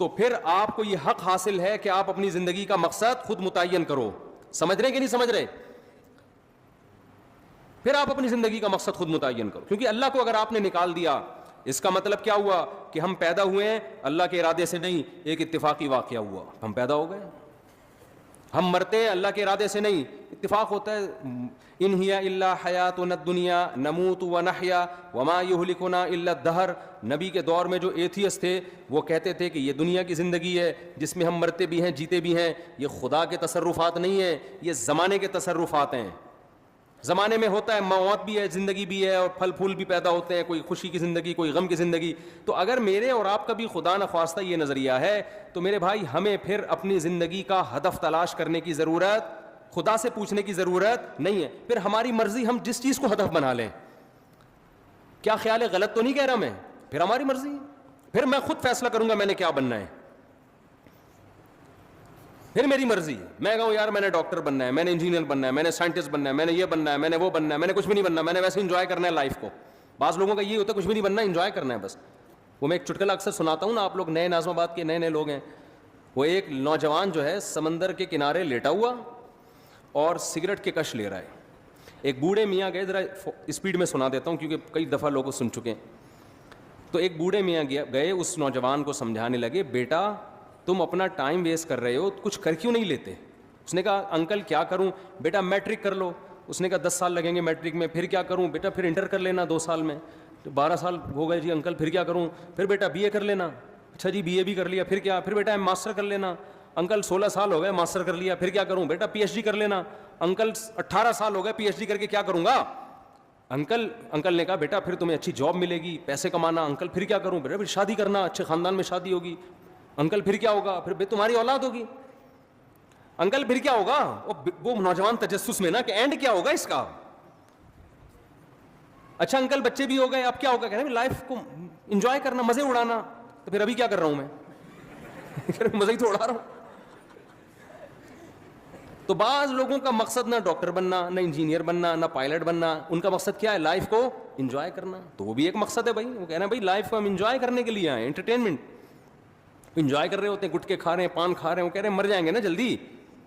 تو پھر آپ کو یہ حق حاصل ہے کہ آپ اپنی زندگی کا مقصد خود متعین کرو. سمجھ رہے کہ نہیں سمجھ رہے؟ پھر آپ اپنی زندگی کا مقصد خود متعین کرو, کیونکہ اللہ کو اگر آپ نے نکال دیا, اس کا مطلب کیا ہوا کہ ہم پیدا ہوئے ہیں اللہ کے ارادے سے نہیں, ایک اتفاقی واقعہ ہوا, ہم پیدا ہو گئے. ہم مرتے ہیں اللہ کے ارادے سے نہیں, اتفاق ہوتا ہے. ان ہی الا حیاتنا الدنیا نموت ونحیا وما یہلکنا الا الدہر. نبی کے دور میں جو ایتھیسٹ تھے وہ کہتے تھے کہ یہ دنیا کی زندگی ہے جس میں ہم مرتے بھی ہیں جیتے بھی ہیں, یہ خدا کے تصرفات نہیں ہیں, یہ زمانے کے تصرفات ہیں. زمانے میں ہوتا ہے موت بھی ہے, زندگی بھی ہے, اور پھل پھول بھی پیدا ہوتے ہیں, کوئی خوشی کی زندگی, کوئی غم کی زندگی. تو اگر میرے اور آپ کا بھی خدا نخواستہ یہ نظریہ ہے تو میرے بھائی ہمیں پھر اپنی زندگی کا ہدف تلاش کرنے کی ضرورت, خدا سے پوچھنے کی ضرورت نہیں ہے. پھر ہماری مرضی, ہم جس چیز کو ہدف بنا لیں. کیا خیال ہے, غلط تو نہیں کہہ رہا میں؟ پھر ہماری مرضی, پھر میں خود فیصلہ کروں گا میں نے کیا بننا ہے, پھر میری مرضی. میں کہوں یار میں نے ڈاکٹر بننا ہے, میں نے انجینئر بننا ہے, میں نے سائنٹسٹ بننا ہے, میں نے یہ بننا ہے, میں نے وہ بننا ہے, میں نے کچھ بھی نہیں بننا, میں نے ویسے انجوائے کرنا ہے لائف کو. بعض لوگوں کا یہ ہوتا ہے کچھ بھی نہیں بننا, انجوائے کرنا ہے بس. وہ میں ایک چٹکلا اکثر سناتا ہوں نا, آپ لوگ نئے نازم آباد کے نئے لوگ ہیں. وہ ایک نوجوان جو ہے سمندر کے کنارے لیٹا ہوا اور سگریٹ کے کش لے رہا ہے. ایک بوڑھے میاں گئے, ذرا اسپیڈ میں سنا دیتا ہوں کیونکہ کئی دفعہ لوگ سن چکے ہیں. تو ایک بوڑھے میاں گئے اس نوجوان کو سمجھانے لگے, بیٹا تم اپنا ٹائم ویسٹ کر رہے ہو, کچھ کر کیوں نہیں لیتے؟ اس نے کہا انکل کیا کروں؟ بیٹا میٹرک کر لو. اس نے کہا 10 سال لگیں گے میٹرک میں. پھر کیا کروں؟ بیٹا پھر انٹر کر لینا 2 سال میں. 12 سال ہو گئے جی انکل, پھر کیا کروں؟ پھر بیٹا بی اے کر لینا. اچھا جی بی اے بھی کر لیا, پھر کیا؟ پھر بیٹا ماسٹر کر لینا. انکل 16 سال ہو گئے ماسٹر کر لیا, پھر کیا کروں؟ بیٹا پی ایچ ڈی کر لینا. انکل 18 سال ہو گئے, پی ایچ ڈی کر کے کیا کروں گا؟ انکل نے کہا بیٹا پھر تمہیں اچھی جاب ملے گی, پیسے کمانا. انکل پھر کیا کروں؟ بیٹا پھر شادی کرنا, اچھے خاندان میں شادی ہوگی. انکل پھر کیا ہوگا؟ پھر تمہاری اولاد ہوگی. انکل پھر کیا ہوگا؟ وہ نوجوان تجسس میں نا کہ اینڈ کیا ہوگا اس کا. اچھا انکل بچے بھی ہو گئے, اب کیا ہوگا؟ کہہ رہے ہیں لائف کو انجوائے کرنا, مزے اڑانا. تو پھر ابھی کیا کر رہا ہوں میں؟ مزے ہی تو اڑا رہا ہوں. تو بعض لوگوں کا مقصد نہ ڈاکٹر بننا، نہ انجینئر بننا، نہ پائلٹ بننا، ان کا مقصد کیا ہے؟ لائف کو انجوائے کرنا. تو وہ بھی ایک مقصد ہے بھائی. وہ کہہ رہے ہیں بھائی لائف کو ہم انجوائے کرنے کے لیے آئے، انٹرٹینمنٹ. انجوائے کر رہے ہوتے ہیں، گٹکے کھا رہے ہیں، پان کھا رہے ہیں. وہ کہہ رہے ہیں مر جائیں گے نا جلدی،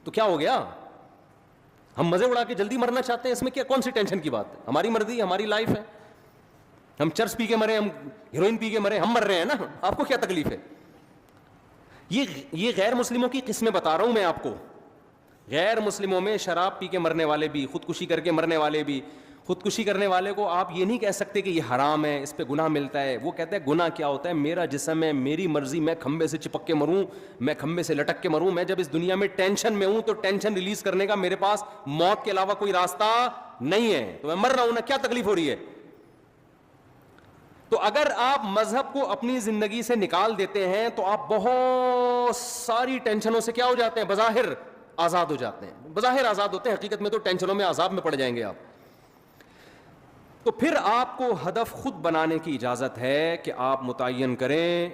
تو کیا ہو گیا؟ ہم مزے اڑا کے جلدی مرنا چاہتے ہیں، اس میں کیا کون سی ٹینشن کی بات ہے؟ ہماری مرضی، ہماری لائف ہے. ہم چرس پی کے مرے، ہم ہیروئن پی کے مرے، ہم مر رہے ہیں نا. آپ کو کیا تکلیف ہے؟ یہ غیر مسلموں کی قسمیں بتا رہا ہوں میں آپ کو. غیر مسلموں میں شراب پی کے مرنے والے بھی، خودکشی کر کے مرنے والے بھی. خودکشی کرنے والے کو آپ یہ نہیں کہہ سکتے کہ یہ حرام ہے، اس پہ گناہ ملتا ہے. وہ کہتا ہے گناہ کیا ہوتا ہے؟ میرا جسم ہے، میری مرضی، میں کھمبے سے چپک کے مروں، میں کھمبے سے لٹک کے مروں. میں جب اس دنیا میں ٹینشن میں ہوں تو ٹینشن ریلیز کرنے کا میرے پاس موت کے علاوہ کوئی راستہ نہیں ہے، تو میں مر رہا ہوں نا، کیا تکلیف ہو رہی ہے؟ تو اگر آپ مذہب کو اپنی زندگی سے نکال دیتے ہیں تو آپ بہت ساری ٹینشنوں سے کیا ہو جاتے ہیں؟ بظاہر آزاد ہو جاتے ہیں. بظاہر آزاد ہوتے ہیں، حقیقت میں تو ٹینشنوں میں، عذاب میں پڑ جائیں گے آپ. تو پھر آپ کو ہدف خود بنانے کی اجازت ہے کہ آپ متعین کریں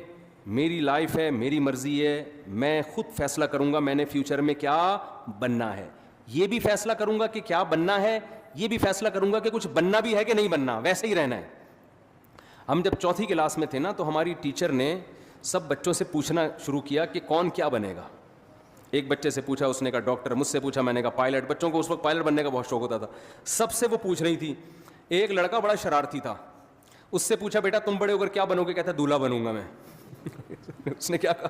میری لائف ہے، میری مرضی ہے، میں خود فیصلہ کروں گا میں نے فیوچر میں کیا بننا ہے. یہ بھی فیصلہ کروں گا کہ کیا بننا ہے، یہ بھی فیصلہ کروں گا کہ کچھ بننا بھی ہے کہ نہیں بننا، ویسے ہی رہنا ہے. ہم جب چوتھی کلاس میں تھے نا تو ہماری ٹیچر نے سب بچوں سے پوچھنا شروع کیا کہ کون کیا بنے گا. ایک بچے سے پوچھا، اس نے کہا ڈاکٹر. مجھ سے پوچھا، میں نے کہا پائلٹ. بچوں کو اس وقت پائلٹ بننے کا بہت شوق ہوتا تھا. سب سے وہ پوچھ رہی تھی. ایک لڑکا بڑا شرارتی تھا، اس سے پوچھا بیٹا تم بڑے ہو کر کیا بنو گے؟ کہتا دولہا بنوں گا میں. اس نے کیا کہا؟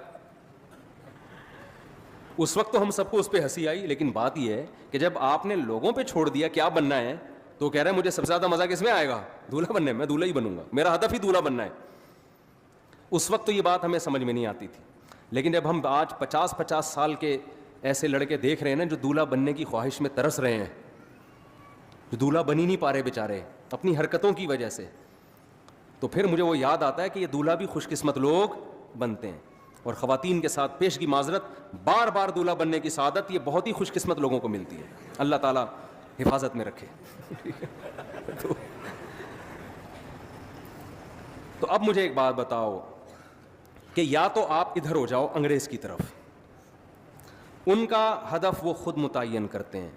اس وقت تو ہم سب کو اس پہ ہنسی آئی، لیکن بات یہ ہے کہ جب آپ نے لوگوں پہ چھوڑ دیا کیا بننا ہے تو کہہ رہے ہیں مجھے سب سے زیادہ مزہ کس میں آئے گا؟ دولہا بننے میں. دولہا ہی بنوں گا، میرا ہدف ہی دولہا بننا ہے. اس وقت تو یہ بات ہمیں سمجھ میں نہیں آتی تھی، لیکن جب ہم آج 50 سال کے ایسے لڑکے دیکھ رہے ہیں نا جو دولہا بننے کی خواہش میں ترس رہے ہیں، جو دولہا بن ہی نہیں پا رہے بیچارے اپنی حرکتوں کی وجہ سے، تو پھر مجھے وہ یاد آتا ہے کہ یہ دولہا بھی خوش قسمت لوگ بنتے ہیں. اور خواتین کے ساتھ پیش کی معذرت، بار بار دولہا بننے کی سعادت یہ بہت ہی خوش قسمت لوگوں کو ملتی ہے. اللہ تعالیٰ حفاظت میں رکھے. تو اب مجھے ایک بات بتاؤ کہ یا تو آپ ادھر ہو جاؤ انگریز کی طرف، ان کا ہدف وہ خود متعین کرتے ہیں،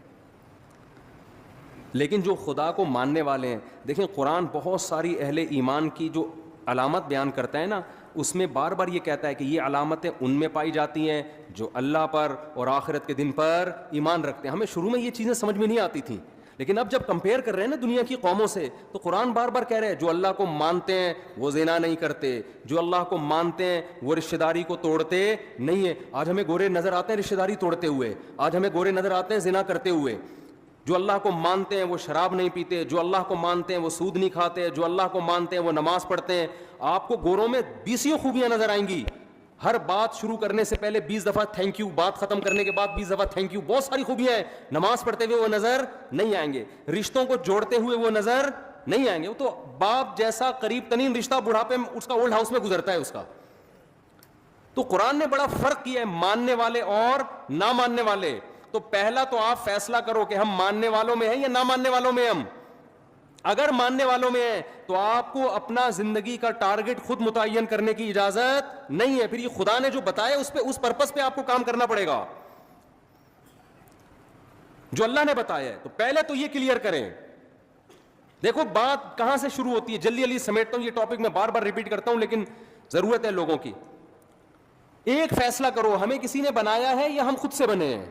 لیکن جو خدا کو ماننے والے ہیں، دیکھیں قرآن بہت ساری اہل ایمان کی جو علامت بیان کرتا ہے نا، اس میں بار بار یہ کہتا ہے کہ یہ علامتیں ان میں پائی جاتی ہیں جو اللہ پر اور آخرت کے دن پر ایمان رکھتے ہیں. ہمیں شروع میں یہ چیزیں سمجھ میں نہیں آتی تھیں، لیکن اب جب کمپیئر کر رہے ہیں نا دنیا کی قوموں سے تو قرآن بار بار کہہ رہے ہیں جو اللہ کو مانتے ہیں وہ زنا نہیں کرتے، جو اللہ کو مانتے ہیں وہ رشتہ داری کو توڑتے نہیں ہیں. آج ہمیں گورے نظر آتے ہیں رشتہ داری توڑتے ہوئے، آج ہمیں گورے نظر آتے ہیں زنا کرتے ہوئے. جو اللہ کو مانتے ہیں وہ شراب نہیں پیتے، جو اللہ کو مانتے ہیں وہ سود نہیں کھاتے، جو اللہ کو مانتے ہیں وہ نماز پڑھتے ہیں. آپ کو گوروں میں 20 خوبیاں نظر آئیں گی. ہر بات شروع کرنے سے پہلے 20 دفعہ تھینک یو، بات ختم کرنے کے بعد 20 دفعہ تھینک یو. بہت ساری خوبیاں ہیں. نماز پڑھتے ہوئے وہ نظر نہیں آئیں گے، رشتوں کو جوڑتے ہوئے وہ نظر نہیں آئیں گے. وہ تو باپ جیسا قریب ترین رشتہ بڑھاپے میں اس کا اولڈ ہاؤس میں گزرتا ہے اس کا. تو قرآن نے بڑا فرق کیا ہے ماننے والے اور نہ ماننے والے. تو پہلا تو آپ فیصلہ کرو کہ ہم ماننے والوں میں ہیں یا نہ ماننے والوں میں. ہم اگر ماننے والوں میں ہیں تو آپ کو اپنا زندگی کا ٹارگٹ خود متعین کرنے کی اجازت نہیں ہے. پھر یہ خدا نے جو بتایا اس پرپس پہ آپ کو کام کرنا پڑے گا جو اللہ نے بتایا ہے. تو پہلے تو یہ کلیئر کریں. دیکھو بات کہاں سے شروع ہوتی ہے، جلدی جلدی سمیٹتا ہوں. یہ ٹاپک میں بار بار ریپیٹ کرتا ہوں لیکن ضرورت ہے لوگوں کی. ایک فیصلہ کرو، ہمیں کسی نے بنایا ہے یا ہم خود سے بنے ہیں.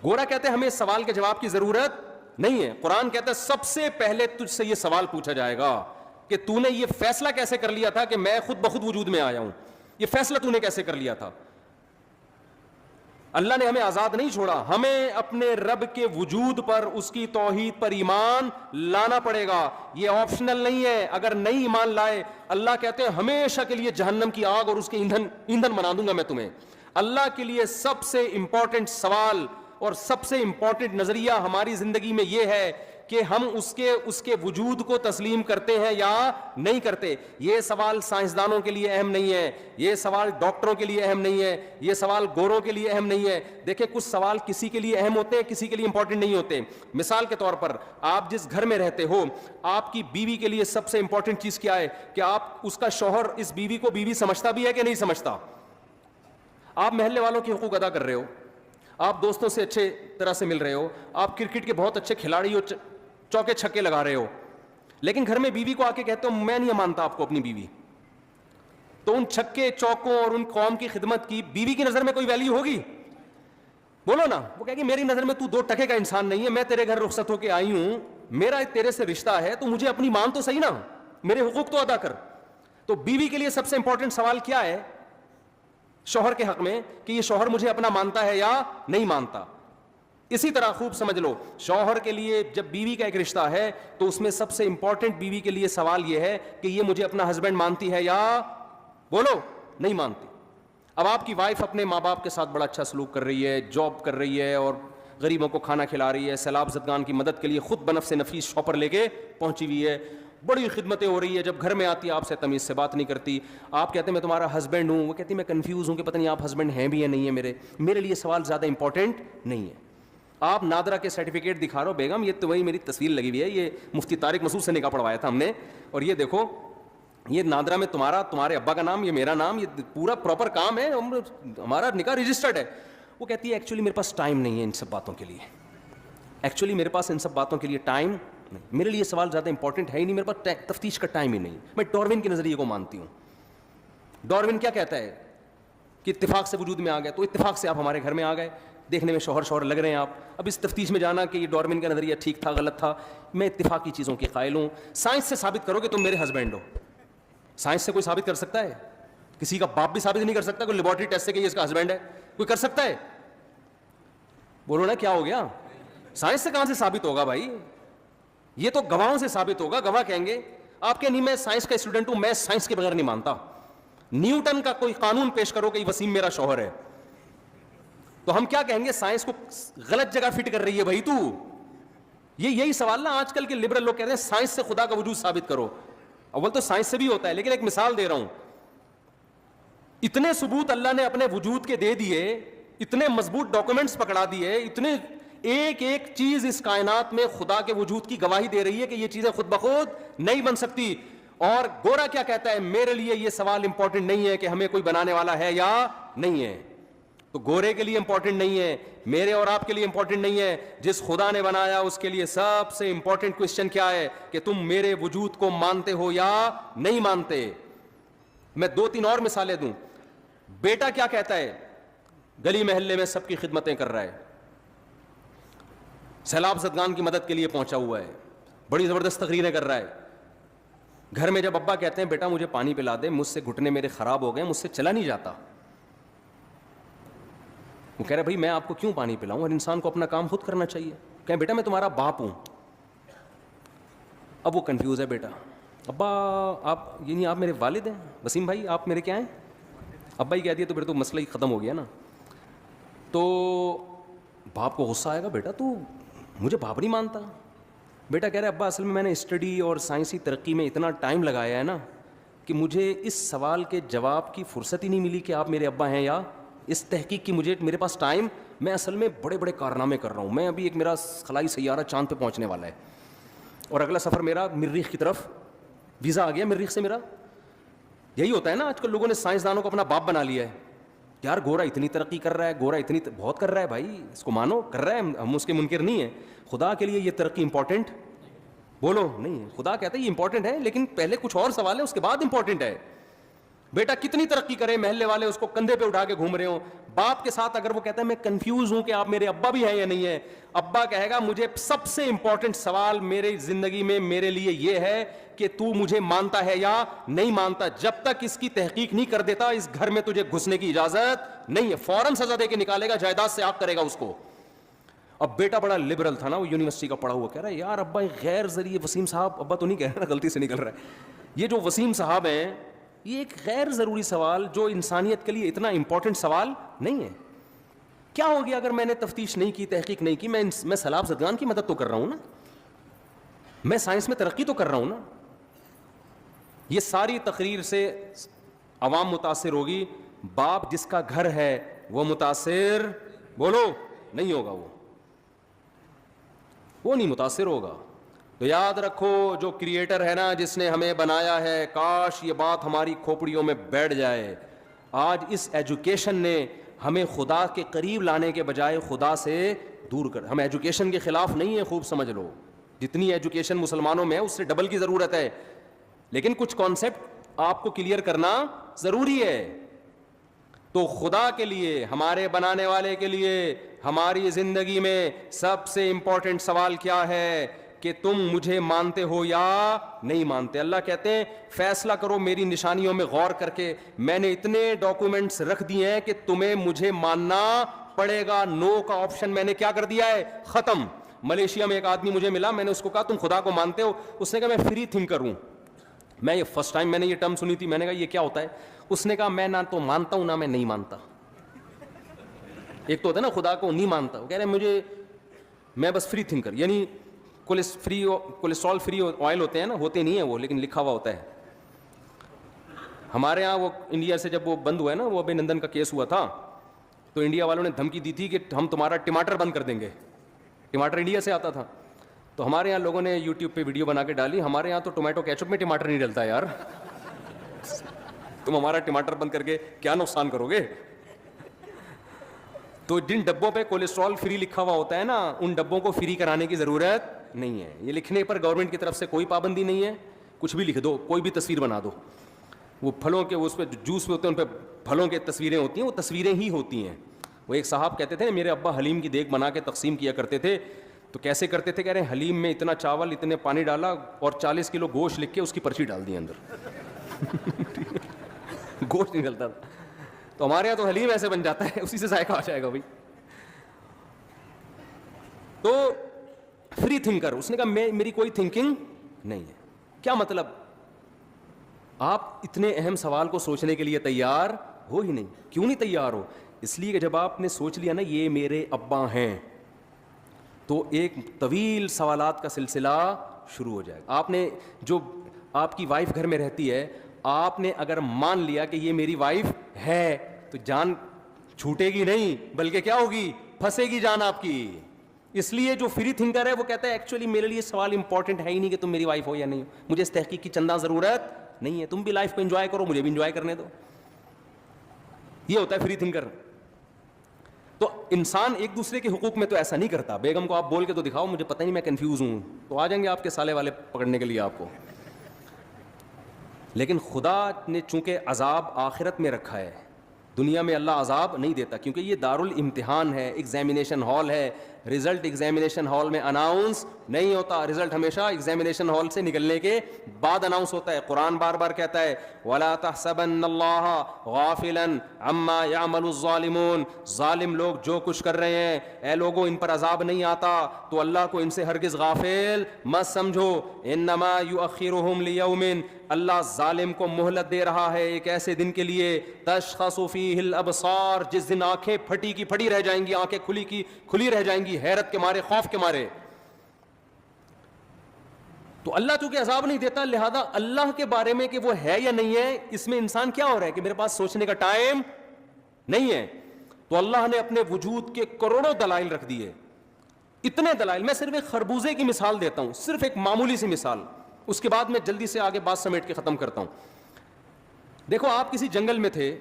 گورا کہتے ہیں ہمیں اس سوال کے جواب کی ضرورت نہیں ہے. قرآن کہتا ہے سب سے پہلے تجھ سے یہ سوال پوچھا جائے گا کہ تو نے یہ فیصلہ کیسے کر لیا تھا کہ میں خود بخود وجود میں آیا ہوں. یہ فیصلہ تو نے کیسے کر لیا تھا. اللہ نے ہمیں آزاد نہیں چھوڑا، ہمیں اپنے رب کے وجود پر، اس کی توحید پر ایمان لانا پڑے گا. یہ آپشنل نہیں ہے. اگر نہیں ایمان لائے اللہ کہتے ہیں ہمیشہ کے لیے جہنم کی آگ اور اس کے ایندھن بنا دوں گا میں تمہیں. اللہ کے لیے سب سے امپورٹنٹ سوال اور سب سے امپورٹنٹ نظریہ ہماری زندگی میں یہ ہے کہ ہم اس کے وجود کو تسلیم کرتے ہیں یا نہیں کرتے. یہ سوال سائنسدانوں کے لیے اہم نہیں ہے، یہ سوال ڈاکٹروں کے لیے اہم نہیں ہے، یہ سوال گوروں کے لیے اہم نہیں ہے. دیکھیں کچھ سوال کسی کے لیے اہم ہوتے ہیں، کسی کے لیے امپورٹنٹ نہیں ہوتے. مثال کے طور پر آپ جس گھر میں رہتے ہو، آپ کی بیوی کے لیے سب سے امپورٹنٹ چیز کیا ہے کہ آپ اس کا شوہر اس بیوی کو بیوی سمجھتا بھی ہے کہ نہیں سمجھتا. آپ محلے والوں کے حقوق ادا کر رہے ہو، آپ دوستوں سے اچھے طرح سے مل رہے ہو, آپ کرکٹ کے بہت اچھے کھلاڑی ہو, چوکے چھکے لگا رہے ہو, لیکن گھر میں بیوی کو آ کے کہتے ہو میں نہیں مانتا آپ کو اپنی بیوی, تو ان چھکے چوکوں اور ان قوم کی خدمت کی بیوی کی نظر میں کوئی ویلیو ہوگی؟ بولو نا. وہ کہے گی میری نظر میں تو 2 ٹکے کا انسان نہیں ہے, میں تیرے گھر رخصت ہو کے آئی ہوں, میرا تیرے سے رشتہ ہے, تو مجھے اپنی مان تو صحیح نا, میرے حقوق تو ادا کر. تو بیوی کے لیے سب سے امپورٹنٹ سوال کیا ہے شوہر کے حق میں, کہ یہ شوہر مجھے اپنا مانتا ہے یا نہیں مانتا. اسی طرح خوب سمجھ لو, شوہر کے لیے جب بیوی کا ایک رشتہ ہے تو اس میں سب سے امپورٹنٹ بیوی کے لیے سوال یہ ہے کہ یہ مجھے اپنا ہسبینڈ مانتی ہے یا بولو نہیں مانتی. اب آپ کی وائف اپنے ماں باپ کے ساتھ بڑا اچھا سلوک کر رہی ہے, جاب کر رہی ہے اور غریبوں کو کھانا کھلا رہی ہے, سیلاب زدگان کی مدد کے لیے خود بنفس نفیس شاپر لے کے پہنچی ہوئی ہے, بڑی خدمتیں ہو رہی ہے, جب گھر میں آتی ہے آپ سے تمیز سے بات نہیں کرتی, آپ کہتے ہیں میں تمہارا ہسبینڈ ہوں, وہ کہتی ہے میں کنفیوز ہوں کہ پتہ نہیں آپ ہسبینڈ ہیں بھی یا نہیں ہے, میرے لیے سوال زیادہ امپورٹنٹ نہیں ہے. آپ نادرا کے سرٹیفکیٹ دکھا رہے ہو, بیگم یہ تو وہی میری تصویر لگی ہوئی ہے, یہ مفتی طارق مسعود سے نکاح پڑھوایا تھا ہم نے, اور یہ دیکھو یہ نادرا میں تمہارے ابا کا نام, یہ میرا نام, یہ پورا پراپر کام ہے, ہمارا نکاح رجسٹرڈ ہے. وہ کہتی ہے ایکچولی میرے پاس ٹائم نہیں ہے ان سب باتوں کے لیے, ایکچولی میرے پاس ان سب باتوں کے لیے ٹائم نہیں, میرے لیے سوال زیادہ امپورٹنٹ ہے ہی نہیں, میرے پاس تفتیش کا ٹائم ہی نہیں. میں ڈاروین کے نظریے کو مانتی ہوں. ڈاروین کیا کہتا ہے کہ اتفاق سے وجود میں آ گئے, تو اتفاق سے آپ ہمارے گھر میں آ گئے, دیکھنے میں شوہر لگ رہے ہیں آپ. اب اس تفتیش میں جانا کہ یہ ڈاروین کا نظریہ ٹھیک تھا غلط تھا, میں اتفاقی چیزوں کی قائل ہوں. سائنس سے ثابت کرو کہ تم میرے ہسبینڈ ہو. سائنس سے کوئی ثابت کر سکتا ہے؟ کسی کا باپ بھی ثابت نہیں کر سکتا. کوئی لیبورٹری ٹیسٹ سے کہ یہ اس کا ہسبینڈ ہے کوئی کر سکتا ہے؟ بولو نا کیا ہو گیا؟ سائنس سے کہاں سے ثابت ہوگا بھائی؟ یہ تو گواہوں سے ثابت ہوگا. گواہ کہیں گے آپ کے نہیں میں سائنس کا اسٹوڈنٹ ہوں, میں سائنس کے بغیر نہیں مانتا. نیوٹن کا کوئی قانون پیش کرو کہ وسیم میرا شوہر ہے, تو ہم کیا کہیں گے؟ سائنس کو غلط جگہ فٹ کر رہی ہے بھائی تو. یہی سوال نا آج کل کے لبرل لوگ کہتے ہیں سائنس سے خدا کا وجود ثابت کرو. اول تو سائنس سے بھی ہوتا ہے, لیکن ایک مثال دے رہا ہوں. اتنے ثبوت اللہ نے اپنے وجود کے دے دیے, اتنے مضبوط ڈاکومنٹس پکڑا دیے, اتنے ایک ایک چیز اس کائنات میں خدا کے وجود کی گواہی دے رہی ہے کہ یہ چیزیں خود بخود نہیں بن سکتی. اور گورا کیا کہتا ہے؟ میرے لیے یہ سوال امپورٹنٹ نہیں ہے کہ ہمیں کوئی بنانے والا ہے یا نہیں ہے. تو گورے کے لیے امپورٹنٹ نہیں ہے, میرے اور آپ کے لیے امپورٹنٹ نہیں ہے. جس خدا نے بنایا اس کے لیے سب سے امپورٹنٹ کوشچن کیا ہے کہ تم میرے وجود کو مانتے ہو یا نہیں مانتے. میں 2-3 اور مثالیں دوں. بیٹا کیا کہتا ہے؟ گلی محلے میں سب کی خدمتیں کر رہا ہے, سیلاب زدگان کی مدد کے لیے پہنچا ہوا ہے, بڑی زبردست تقریریں کر رہا ہے. گھر میں جب ابا کہتے ہیں بیٹا مجھے پانی پلا دے, مجھ سے گھٹنے میرے خراب ہو گئے, مجھ سے چلا نہیں جاتا, وہ کہہ رہے بھائی میں آپ کو کیوں پانی پلاؤں, اور انسان کو اپنا کام خود کرنا چاہیے. کہیں بیٹا میں تمہارا باپ ہوں. اب وہ کنفیوز ہے بیٹا, ابا آپ یعنی آپ میرے والد ہیں, وسیم بھائی آپ میرے کیا ہیں؟ ابا ہی کہہ دیا تو پھر تو مسئلہ ہی ختم ہو گیا نا. تو باپ کو غصہ آئے گا, بیٹا تو مجھے باپ نہیں مانتا. بیٹا کہہ رہا ہے ابا اصل میں نے اسٹڈی اور سائنسی ترقی میں اتنا ٹائم لگایا ہے نا کہ مجھے اس سوال کے جواب کی فرصت ہی نہیں ملی کہ آپ میرے ابا ہیں یا اس تحقیق کی میرے پاس ٹائم. میں اصل میں بڑے بڑے کارنامے کر رہا ہوں. میں ابھی ایک میرا خلائی سیارہ چاند پہ پہنچنے والا ہے, اور اگلا سفر میرا مریخ کی طرف, ویزا آ گیا مریخ سے میرا. یہی ہوتا ہے نا آج کل لوگوں نے سائنسدانوں کو اپنا باپ بنا لیا ہے. یار گورا اتنی ترقی کر رہا ہے, گورا اتنی بہت کر رہا ہے بھائی, اس کو مانو کر رہا ہے, ہم اس کے منکر نہیں ہیں. خدا کے لیے یہ ترقی امپورٹنٹ بولو نہیں ہے. خدا کہتا ہے یہ امپورٹنٹ ہے, لیکن پہلے کچھ اور سوال ہے, اس کے بعد امپورٹنٹ ہے. بیٹا کتنی ترقی کرے, محلے والے اس کو کندھے پہ اٹھا کے گھوم رہے ہوں. باپ کے ساتھ اگر وہ کہتا ہے میں کنفیوز ہوں کہ آپ میرے ابا بھی ہیں یا نہیں ہے, ابا کہے گا مجھے سب سے امپورٹنٹ سوال میرے زندگی میں میرے لیے یہ ہے کہ تو مجھے مانتا ہے یا نہیں مانتا. جب تک اس کی تحقیق نہیں کر دیتا اس گھر میں تجھے گھسنے کی اجازت نہیں ہے. فوراً سزا دے کے نکالے گا, جائیداد سے آگ کرے گا اس کو. اب بیٹا بڑا لبرل تھا نا, وہ یونیورسٹی کا پڑھا ہوا, کہہ رہا ہے یار ابا غیر ذریعے وسیم صاحب, ابا تو نہیں کہہ رہا, غلطی سے نکل رہا ہے, یہ جو وسیم صاحب ہیں یہ ایک غیر ضروری سوال جو انسانیت کے لیے اتنا امپورٹنٹ سوال نہیں ہے. کیا ہو گیا اگر میں نے تفتیش نہیں کی, تحقیق نہیں کی؟ میں سیلاب زدگان کی مدد تو کر رہا ہوں نا, میں سائنس میں ترقی تو کر رہا ہوں نا. یہ ساری تقریر سے عوام متاثر ہوگی, باپ جس کا گھر ہے وہ متاثر بولو نہیں ہوگا, وہ نہیں متاثر ہوگا. تو یاد رکھو جو کریٹر ہے نا, جس نے ہمیں بنایا ہے, کاش یہ بات ہماری کھوپڑیوں میں بیٹھ جائے. آج اس ایجوکیشن نے ہمیں خدا کے قریب لانے کے بجائے خدا سے دور کر. ہم ایجوکیشن کے خلاف نہیں ہیں, خوب سمجھ لو, جتنی ایجوکیشن مسلمانوں میں ہے اس سے ڈبل کی ضرورت ہے, لیکن کچھ کانسیپٹ آپ کو کلیئر کرنا ضروری ہے. تو خدا کے لیے, ہمارے بنانے والے کے لیے, ہماری زندگی میں سب سے امپورٹنٹ سوال کیا ہے کہ تم مجھے مانتے ہو یا نہیں مانتے. اللہ کہتے ہیں فیصلہ کرو میری نشانیوں میں غور کر کے, میں نے اتنے ڈاکومنٹس رکھ دیے ہیں کہ تمہیں مجھے ماننا پڑے گا. نو کا آپشن میں نے کیا کر دیا ہے, ختم. ملیشیا میں ایک آدمی مجھے ملا, میں نے اس کو کہا تم خدا کو مانتے ہو؟ اس نے کہا میں فری تھنکر ہوں. میں یہ فرسٹ ٹائم میں نے یہ ٹرم سنی تھی, میں نے کہا یہ کیا ہوتا ہے؟ اس نے کہا میں نہ تو مانتا ہوں نہ میں نہیں مانتا. ایک تو ہوتا ہے نا خدا کو نہیں مانتا, وہ کہہ رہے مجھے, میں بس فری تھنکر, یعنی کولیسٹرول فری آئل ہوتے ہیں نا, ہوتے نہیں ہیں وہ, لیکن لکھا ہوا ہوتا ہے. ہمارے ہاں وہ انڈیا سے جب وہ بند ہوا ہے نا, وہ ابھی نندن کا کیس ہوا تھا, تو انڈیا والوں نے دھمکی دی تھی کہ ہم تمہارا ٹماٹر بند کر دیں گے. ٹماٹر انڈیا سے آتا تھا, تو ہمارے یہاں لوگوں نے یوٹیوب پہ ویڈیو بنا کے ڈالی. ہمارے یہاں تو ٹومیٹو کیچپ میں ٹماٹر نہیں ڈلتا یار, تم ہمارا ٹماٹر بند کر کے کیا نقصان کرو گے. تو جن ڈبوں پہ کولیسٹرول فری لکھا ہوا ہوتا ہے نا, ان ڈبوں کو فری کرانے کی ضرورت نہیں ہے. یہ لکھنے پر گورنمنٹ کی طرف سے کوئی پابندی نہیں ہے, کچھ بھی لکھ دو, کوئی بھی تصویر بنا دو. وہ پھلوں کے اس پہ جوس میں ہوتے ہیں, ان پہ پھلوں کے تصویریں ہوتی ہیں, وہ تصویریں ہی ہوتی ہیں. وہ ایک صاحب کہتے تھے میرے ابا حلیم کی دیگ بنا کے تقسیم کیا کرتے تھے. تو کیسے کرتے تھے؟ کہہ رہے ہیں حلیم میں اتنا چاول, اتنے پانی ڈالا اور 40 کلو گوشت لکھ کے اس کی پرچی ڈال دی اندر. گوشت نہیں ڈلتا. تو ہمارے یہاں تو حلیم ایسے بن جاتا ہے, اسی سے ذائقہ آ جائے گا بھائی. تو فری تھنکر, اس نے کہا میری کوئی تھنکنگ نہیں ہے. کیا مطلب؟ آپ اتنے اہم سوال کو سوچنے کے لیے تیار ہو ہی نہیں. کیوں نہیں تیار ہو؟ اس لیے کہ جب آپ نے سوچ لیا نا یہ میرے ابا ہیں, تو ایک طویل سوالات کا سلسلہ شروع ہو جائے گا. آپ نے, جو آپ کی وائف گھر میں رہتی ہے, آپ نے اگر مان لیا کہ یہ میری وائف ہے, تو جان چھوٹے گی نہیں, بلکہ کیا ہوگی, پھنسے گی جان آپ کی. اس لیے جو فری تھنکر ہے وہ کہتا ہے ایکچولی میرے لیے سوال امپورٹنٹ ہے ہی نہیں کہ تم میری وائف ہو یا نہیں ہو, مجھے اس تحقیق کی چندہ ضرورت نہیں ہے, تم بھی لائف کو انجوائے کرو, مجھے بھی انجوائے کرنے دو. یہ ہوتا ہے فری تھنکر. تو انسان ایک دوسرے کے حقوق میں تو ایسا نہیں کرتا. بیگم کو آپ بول کے تو دکھاؤ مجھے پتہ نہیں میں کنفیوز ہوں, تو آ جائیں گے آپ کے سالے والے پکڑنے کے لیے آپ کو. لیکن خدا نے چونکہ عذاب آخرت میں رکھا ہے, دنیا میں اللہ عذاب نہیں دیتا, کیونکہ یہ دارالامتحان ہے, ایگزامینیشن ہال ہے. رزلٹ ایگزامینیشن ہال میں اناؤنس نہیں ہوتا, رزلٹ ہمیشہ ایگزامینیشن ہال سے نکلنے کے بعد اناؤنس ہوتا ہے. قرآن بار بار کہتا ہے وَلَا تَحْسَبَنَّ اللَّهَ غَافِلًا عَمَّا يَعْمَلُ الظَّالِمُونَ, ظالم لوگ جو کچھ کر رہے ہیں, اے لوگوں ان پر عذاب نہیں آتا, تو اللہ کو ان سے ہرگز غافل مت سمجھو. انما یؤخرهم لیوم, اللہ ظالم کو مہلت دے رہا ہے ایک ایسے دن کے لیے, تشخص فیہ الابصار, جس دن آنکھیں پھٹی کی پھٹی رہ جائیں گی, آنکھیں کھلی کی کھلی رہ جائیں گی, حیرت کے مارے, خوف کے مارے. تو اللہ چونکہ عذاب نہیں دیتا, لہذا اللہ کے بارے میں کہ وہ ہے یا نہیں ہے, اس میں انسان کیا ہو رہا ہے کہ میرے پاس سوچنے کا ٹائم نہیں ہے. تو اللہ نے اپنے وجود کے کروڑوں دلائل رکھ دیے, اتنے دلائل. میں صرف ایک خربوزے کی مثال دیتا ہوں, صرف ایک معمولی سی مثال, اس کے بعد میں جلدی سے آگے بات سمیٹ کے ختم کرتا ہوں. دیکھو آپ کسی جنگل میں تھے,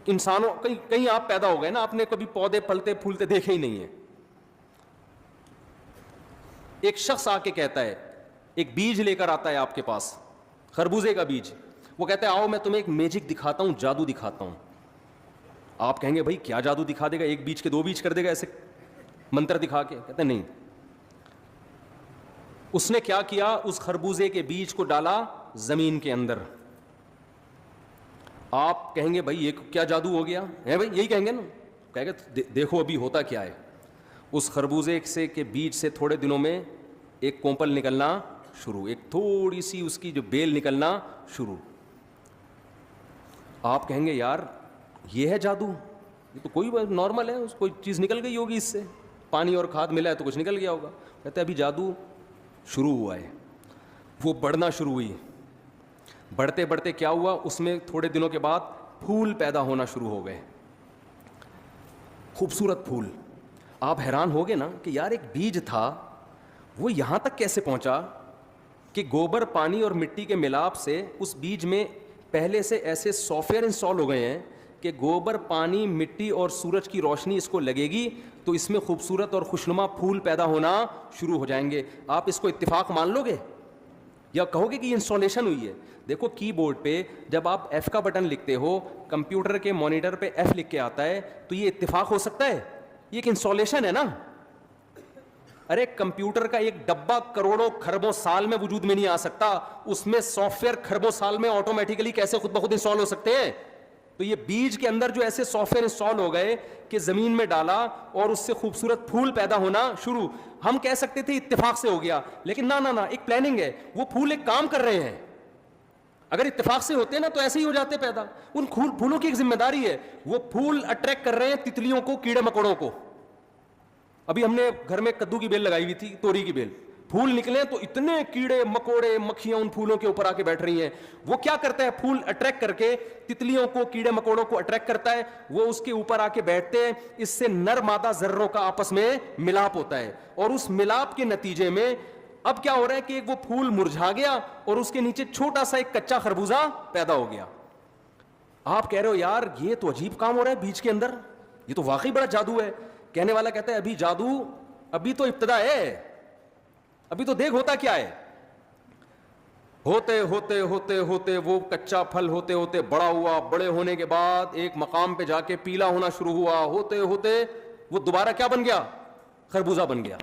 انسانوں کہیں آپ پیدا ہو گئے نا, آپ نے کبھی پودے پلتے پھولتے دیکھے ہی نہیں ہیں. ایک شخص آ کے کہتا ہے, ایک بیج لے کر آتا ہے آپ کے پاس, خربوزے کا بیج. وہ کہتا ہے آؤ میں تمہیں ایک میجک دکھاتا ہوں, جادو دکھاتا ہوں. آپ کہیں گے بھائی کیا جادو دکھا دے گا, ایک بیج کے 2 بیج کر دے گا ایسے منتر دکھا کے؟ کہتے ہیں نہیں. اس نے کیا کیا, اس خربوزے کے بیج کو ڈالا زمین کے اندر. آپ کہیں گے بھائی یہ کیا جادو ہو گیا ہے, بھائی یہی کہیں گے نا, کہیں گے دیکھو ابھی ہوتا کیا ہے. اس خربوزے سے کے بیج سے تھوڑے دنوں میں ایک کومپل نکلنا شروع, ایک تھوڑی سی اس کی جو بیل نکلنا شروع. آپ کہیں گے یار یہ ہے جادو, یہ تو کوئی نارمل ہے, کوئی چیز نکل گئی ہوگی اس سے, پانی اور کھاد ملا ہے تو کچھ نکل گیا ہوگا. کہتے ہیں ابھی جادو شروع ہوا ہے. وہ بڑھنا شروع ہوئی, بڑھتے بڑھتے کیا ہوا, اس میں تھوڑے دنوں کے بعد پھول پیدا ہونا شروع ہو گئے, خوبصورت پھول. آپ حیران ہو گئے نا کہ یار ایک بیج تھا, وہ یہاں تک کیسے پہنچا کہ گوبر, پانی اور مٹی کے ملاپ سے اس بیج میں پہلے سے ایسے سافٹ ویئر انسٹال ہو گئے ہیں کہ گوبر, پانی, مٹی اور سورج کی روشنی اس کو لگے گی تو اس میں خوبصورت اور خوشنما پھول پیدا ہونا شروع ہو جائیں گے. آپ اس کو اتفاق مان لو گے یا کہو گے کہ یہ انسٹالیشن ہوئی ہے؟ دیکھو کی بورڈ پہ جب آپ ایف کا بٹن لکھتے ہو, کمپیوٹر کے مانیٹر پہ ایف لکھ کے آتا ہے, تو یہ اتفاق ہو سکتا ہے؟ یہ ایک انسٹالیشن ہے نا. ارے کمپیوٹر کا ایک ڈبہ کروڑوں کھربوں سال میں وجود میں نہیں آ سکتا, اس میں سافٹ ویئر کھربوں سال میں آٹومیٹیکلی کیسے خود بخود انسٹال ہو سکتے ہیں؟ تو یہ بیج کے اندر جو ایسے سافٹ ویئر انسٹال ہو گئے کہ زمین میں ڈالا اور اس سے خوبصورت پھول پیدا ہونا شروع. ہم کہہ سکتے تھے اتفاق سے ہو گیا, لیکن نہ ایک پلاننگ ہے. وہ پھول ایک کام کر رہے ہیں. اگر اتفاق سے ہوتے نا تو ایسے ہی ہو جاتے پیدا. ان پھولوں کی ایک ذمہ داری ہے, وہ پھول اٹریکٹ کر رہے ہیں تتلیوں کو, کیڑے مکوڑوں کو. ابھی ہم نے گھر میں کدو کی بیل لگائی ہوئی تھی, توری کی بیل, پھول نکلے تو اتنے کیڑے مکوڑے مکھیاں ان پھولوں کے اوپر آ کے بیٹھ رہی ہیں. وہ کیا کرتا ہے, پھول اٹریکٹ کر کے تتلیوں کو, کیڑے مکوڑوں کو اٹریکٹ کرتا ہے, وہ اس کے اوپر آ کے بیٹھتے ہیں. اس سے نر مادہ ذروں کا آپس میں ملاپ ہوتا ہے, اور اس ملاپ کے نتیجے میں اب کیا ہو رہا ہے کہ وہ پھول مرجھا گیا اور اس کے نیچے چھوٹا سا ایک کچا خربوزہ پیدا ہو گیا. آپ کہہ رہے ہو یار یہ تو عجیب کام ہو رہا ہے بیج کے اندر, یہ تو واقعی بڑا جادو ہے. کہنے والا کہتا ہے ابھی جادو, ابھی تو ابتدا ہے, ابھی تو دیکھ ہوتا کیا ہے. ہوتے ہوتے ہوتے ہوتے وہ کچا پھل ہوتے ہوتے بڑا ہوا, بڑے ہونے کے بعد ایک مقام پہ جا کے پیلا ہونا شروع ہوا, ہوتے ہوتے وہ دوبارہ کیا بن گیا, خربوزہ بن گیا.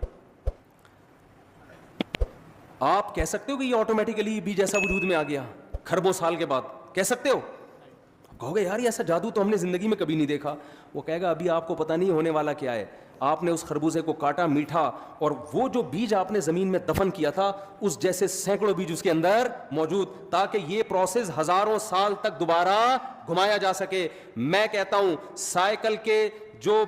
آپ کہہ سکتے ہو کہ یہ آٹومیٹیکلی بیج جیسا وجود میں آ گیا کھربوں سال کے بعد؟ کہہ سکتے ہو؟ کہو گے یار یہ ایسا جادو تو ہم نے زندگی میں کبھی نہیں دیکھا. وہ کہے گا ابھی آپ کو پتہ نہیں ہونے والا کیا ہے. آپ نے اس خربوزے کو کاٹا, میٹھا, اور وہ جو بیج آپ نے زمین میں دفن کیا تھا اس جیسے سینکڑوں بیج اس کے اندر موجود, تاکہ یہ پروسیس ہزاروں سال تک دوبارہ گھمایا جا سکے. میں کہتا ہوں سائیکل کے جو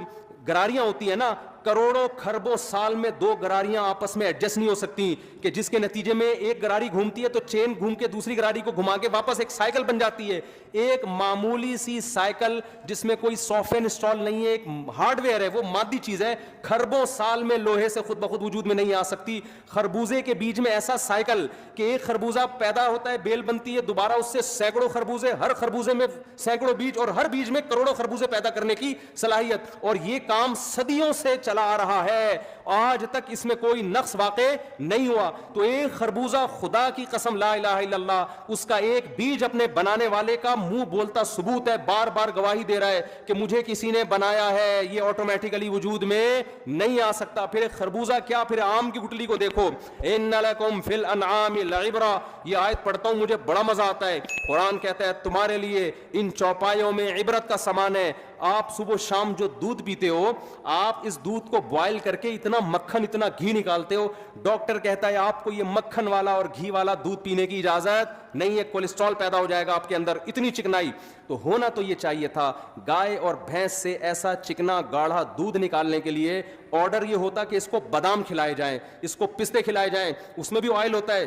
گراریاں ہوتی ہیں نا, کروڑوں کھربوں سال میں دو گراریاں آپس میں ایڈجسٹ نہیں ہو سکتی, کہ جس کے نتیجے میں ایک گراری گھومتی ہے تو چین گھوم کے دوسری گراری کو گھما کے واپس ایک سائیکل بن جاتی ہے. ایک معمولی سی سائیکل جس میں کوئی سافٹ ویئر انسٹال نہیں ہے, ایک ہارڈ ویئر ہے, وہ مادی چیز ہے, کھربوں سال میں لوہے سے خود بخود وجود میں نہیں آ سکتی. خربوزے کے بیج میں ایسا سائیکل کہ ایک خربوزہ پیدا ہوتا ہے, بیل بنتی ہے, دوبارہ اس سے سینکڑوں خربوزے, ہر خربوزے میں سینکڑوں بیج, اور ہر بیج میں کروڑوں خربوزے پیدا کرنے کی صلاحیت. اور یہ کام صدیوں سے چلا آ رہا ہے, آج تک اس میں کوئی نقص واقع نہیں ہوا. تو ایک خربوزہ, خدا کی قسم لا الہ الا اللہ, اس کا ایک بیج اپنے بنانے والے کا منہ بولتا ثبوت ہے, بار بار گواہی دے رہا ہے کہ مجھے کسی نے بنایا ہے, یہ آٹومیٹیکلی وجود میں نہیں آ سکتا. پھر ایک خربوزہ کیا, پھر آم کی گٹلی کو دیکھو, ان لکم فی الانعام لعبرہ, یہ آیت پڑھتا ہوں مجھے بڑا مزہ آتا ہے. قرآن کہتا ہے تمہارے لیے ان چوپایوں میں عبرت کا سامان ہے. آپ صبح شام جو دودھ پیتے ہو, آپ اس دودھ کو بوائل کر کے اتنا مکھن, اتنا گھی نکالتے ہو. ڈاکٹر کہتا ہے آپ کو یہ مکھن والا اور گھی والا دودھ پینے کی اجازت نہیں ہے, کولیسٹرول پیدا ہو جائے گا آپ کے اندر, اتنی چکنائی. تو ہونا تو یہ چاہیے تھا گائے اور بھینس سے ایسا چکنا گاڑھا دودھ نکالنے کے لیے آرڈر یہ ہوتا کہ اس کو بادام کھلائے جائیں, اس کو پستے کھلائے جائیں, اس میں بھی آئل ہوتا ہے.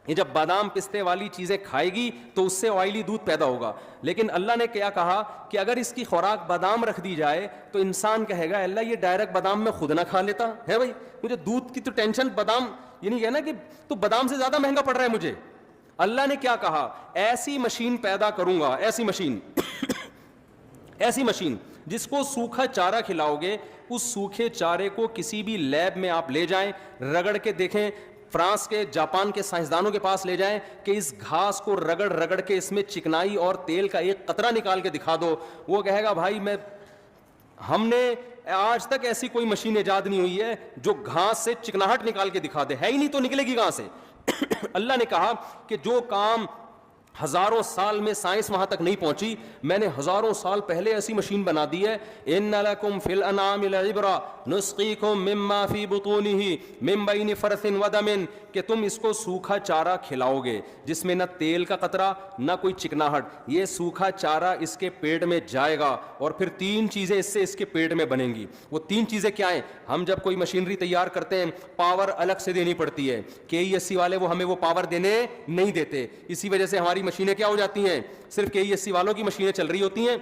یہ جب بادام پستے والی چیزیں کھائے گی تو اس سے آئلی دودھ پیدا ہوگا. لیکن اللہ نے کیا کہا کہ اگر اس کی خوراک بادام رکھ دی جائے تو انسان کہے گا اللہ یہ ڈائریکٹ بادام میں خود نہ کھا لیتا ہے, بھائی مجھے دودھ کی تو ٹینشن, بادام یہ نہیں کہنا کہ تو بادام سے زیادہ مہنگا پڑ رہا ہے مجھے. اللہ نے کیا کہا, ایسی مشین پیدا کروں گا, ایسی مشین ایسی مشین جس کو سوکھا چارہ کھلاؤ گے, اس سوکھے چارے کو کسی بھی لیب میں آپ لے جائیں, رگڑ کے دیکھیں, فرانس کے, جاپان کے سائنسدانوں کے پاس لے جائیں کہ اس گھاس کو رگڑ رگڑ کے اس میں چکنائی اور تیل کا ایک قطرہ نکال کے دکھا دو. وہ کہے گا بھائی ہم نے آج تک ایسی کوئی مشین ایجاد نہیں ہوئی ہے جو گھاس سے چکناہٹ نکال کے دکھا دے, ہے ہی نہیں تو نکلے گی کہاں سے. اللہ نے کہا کہ جو کام ہزاروں سال میں سائنس وہاں تک نہیں پہنچی, میں نے ہزاروں سال پہلے ایسی مشین بنا دی ہے. ان لکم فی الانعام لعبرہ نسقیکم مما فی بطونہ من بین فرث ودم, کہ تم اس کو سوکھا چارہ کھلاؤ گے جس میں نہ تیل کا قطرہ نہ کوئی چکناہٹ. یہ سوکھا چارہ اس کے پیٹ میں جائے گا اور پھر 3 چیزیں اس سے اس کے پیٹ میں بنیں گی. وہ 3 چیزیں کیا ہیں؟ ہم جب کوئی مشینری تیار کرتے ہیں پاور الگ سے دینی پڑتی ہے, KESC والے وہ ہمیں وہ پاور دینے نہیں دیتے, اسی وجہ سے ہماری مشینیں کیا ہو جاتی ہیں, صرف KESC والوں کی مشینیں چل رہی ہوتی ہیں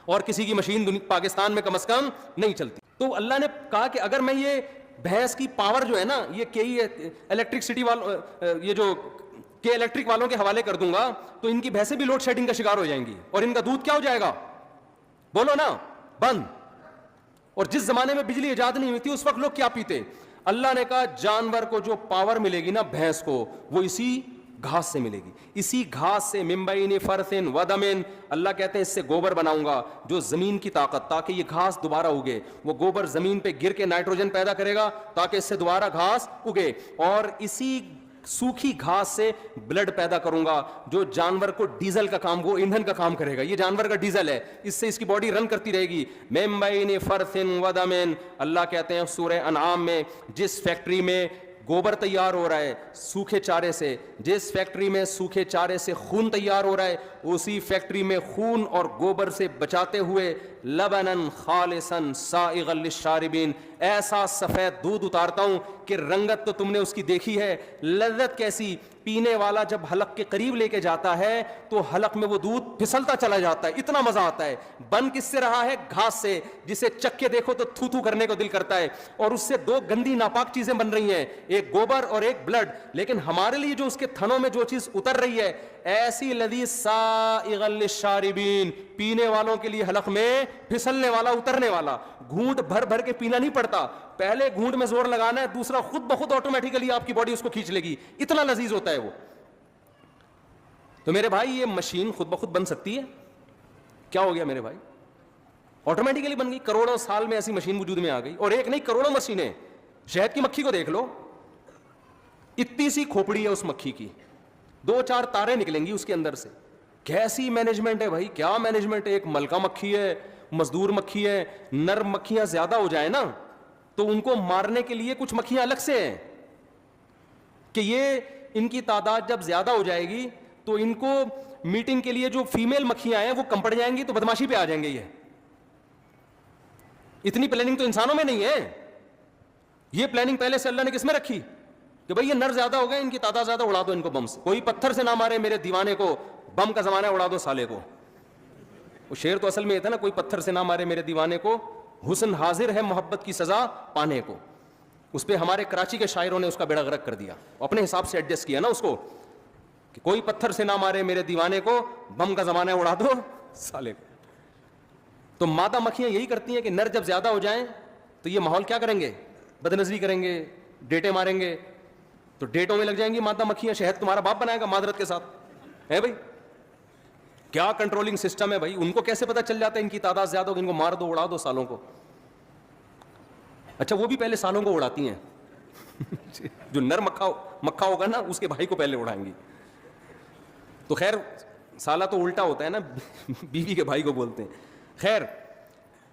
اور کسی کی مشین پاکستان میں کم از کم نہیں چلتی. تو اللہ نے کہا کہ اگر میں یہ بھینس کی پاور جو ہے نا, یہ الیکٹرکسٹی والوں, یہ جو الیکٹرک والوں کے حوالے کر دوں گا تو ان کی بھینسیں بھی لوڈ شیڈنگ کا شکار ہو جائیں گی اور ان کا دودھ کیا ہو جائے گا, بولو نا بند. اور جس زمانے میں بجلی ایجاد نہیں ہوئی تھی اس وقت لوگ کیا پیتے؟ اللہ نے کہا جانور کو جو پاور ملے گی نا بھینس کو وہ اسی گھاس سے ملے گی, اسی گھاس سے ممبئین فرثن ودمن. اللہ کہتے ہیں اس سے گوبر بناؤں گا جو زمین کی طاقت, تاکہ یہ گھاس دوبارہ اگے. وہ گوبر زمین پہ گر کے نائٹروجن پیدا کرے گا تاکہ اس سے دوبارہ گھاس اگے. اور اسی سوکھی گھاس سے بلڈ پیدا کروں گا جو جانور کو ڈیزل کا کام, وہ ایندھن کا کام کرے گا. یہ جانور کا ڈیزل ہے, اس سے اس کی باڈی رن کرتی رہے گی. من بین فرث ودم. اللہ کہتے ہیں سورہ انعام میں, جس فیکٹری میں گوبر تیار ہو رہا ہے سوکھے چارے سے, جس فیکٹری میں سوکھے چارے سے خون تیار ہو رہا ہے, اسی فیکٹری میں خون اور گوبر سے بچاتے ہوئے لبنن خالصا سائغا للشاربین, ایسا سفید دودھ اتارتا ہوں کہ رنگت تو تم نے اس کی دیکھی ہے, لذت کیسی. پینے والا جب حلق کے قریب لے کے جاتا ہے تو حلق میں وہ دودھ پھسلتا چلا جاتا ہے, اتنا مزہ آتا ہے. بن کس سے رہا ہے؟ گھاس سے, جسے چک کے دیکھو تو تھو تھو کرنے کو دل کرتا ہے. اور اس سے دو گندی ناپاک چیزیں بن رہی ہیں, ایک گوبر اور ایک بلڈ. لیکن ہمارے لیے جو اس کے تھنوں میں جو چیز اتر رہی ہے ایسی لذیذ سائغا للشاربین, پینے والوں کے لیے حلق میں پھسلنے والا, اترنے والا. گھونٹ بھر بھر کے پینا نہیں پڑتا, پہلے گھونٹ میں زور لگانا ہے, دوسرا خود بخود آٹومیٹیکلی آپ کی باڈی اس کو کھینچ لے گی. اتنا لذیذ ہوتا ہے وہ. تو میرے بھائی یہ مشین خود بخود بن سکتی ہے؟ کیا ہو گیا میرے بھائی؟ آٹومیٹیکلی بن گئی. کروڑوں سال میں ایسی مشین وجود میں آ گئی, اور ایک نہیں کروڑوں مشینیں. شہد کی مکھی کو دیکھ لو, اتنی سی کھوپڑی ہے اس مکھی کی, 2-4 تاریں نکلیں گی اس کے اندر سے. کیسی مینجمنٹ ہے بھائی, کیا مینجمنٹ ہے. ایک ملکہ مکھی ہے, مزدور مکھی ہے. نر مکھیاں زیادہ ہو جائیں نا تو ان کو مارنے کے لیے کچھ مکھیاں الگ سے ہیں کہ یہ ان کی تعداد جب زیادہ ہو جائے گی تو ان کو میٹنگ کے لیے جو فیمیل مکھیاں ہیں وہ کم پڑ جائیں گی تو بدماشی پہ آ جائیں گے. یہ اتنی پلاننگ تو انسانوں میں نہیں ہے. یہ پلاننگ پہلے سے اللہ نے کس میں رکھی کہ بھئی یہ نر زیادہ ہو گئے, ان کی تعداد زیادہ, اڑا دو ان کو بم سے. کوئی پتھر سے نہ مارے میرے دیوانے کو, بم کا زمانہ ہے, اڑا دو سالے کو. وہ شعر تو اصل میں یہ تھا نا, کوئی پتھر سے نہ مارے میرے دیوانے کو, حسن حاضر ہے محبت کی سزا پانے کو. اس پہ ہمارے کراچی کے شاعروں نے اس کا بیڑا غرق کر دیا, اپنے حساب سے ایڈجسٹ کیا نا اس کو کہ کوئی پتھر سے نہ مارے میرے دیوانے کو, بم کا زمانہ ہے, اڑا دو سالے کو. تو مادہ مکھیاں یہی کرتی ہیں کہ نر جب زیادہ ہو جائیں تو یہ ماحول کیا کریں گے, بد نظری کریں گے, ڈیٹے ماریں گے. تو ڈیٹوں میں لگ جائیں گی مادہ مکھیاں. شہد تمہارا باپ بنائے گا معذرت کے ساتھ ہے بھائی. کیا کنٹرولنگ سسٹم ہے بھائی. ان کو کیسے پتا چل جاتا ہے ان کی تعداد زیادہ ہوگی, ان کو مار دو, اڑا دو سالوں کو. اچھا وہ بھی پہلے سالوں کو اڑاتی ہیں جو نر مکھا ہوگا نا اس کے بھائی کو پہلے اڑائیں گی. تو خیر سالہ تو الٹا ہوتا ہے نا, بیوی کے بھائی کو بولتے ہیں. خیر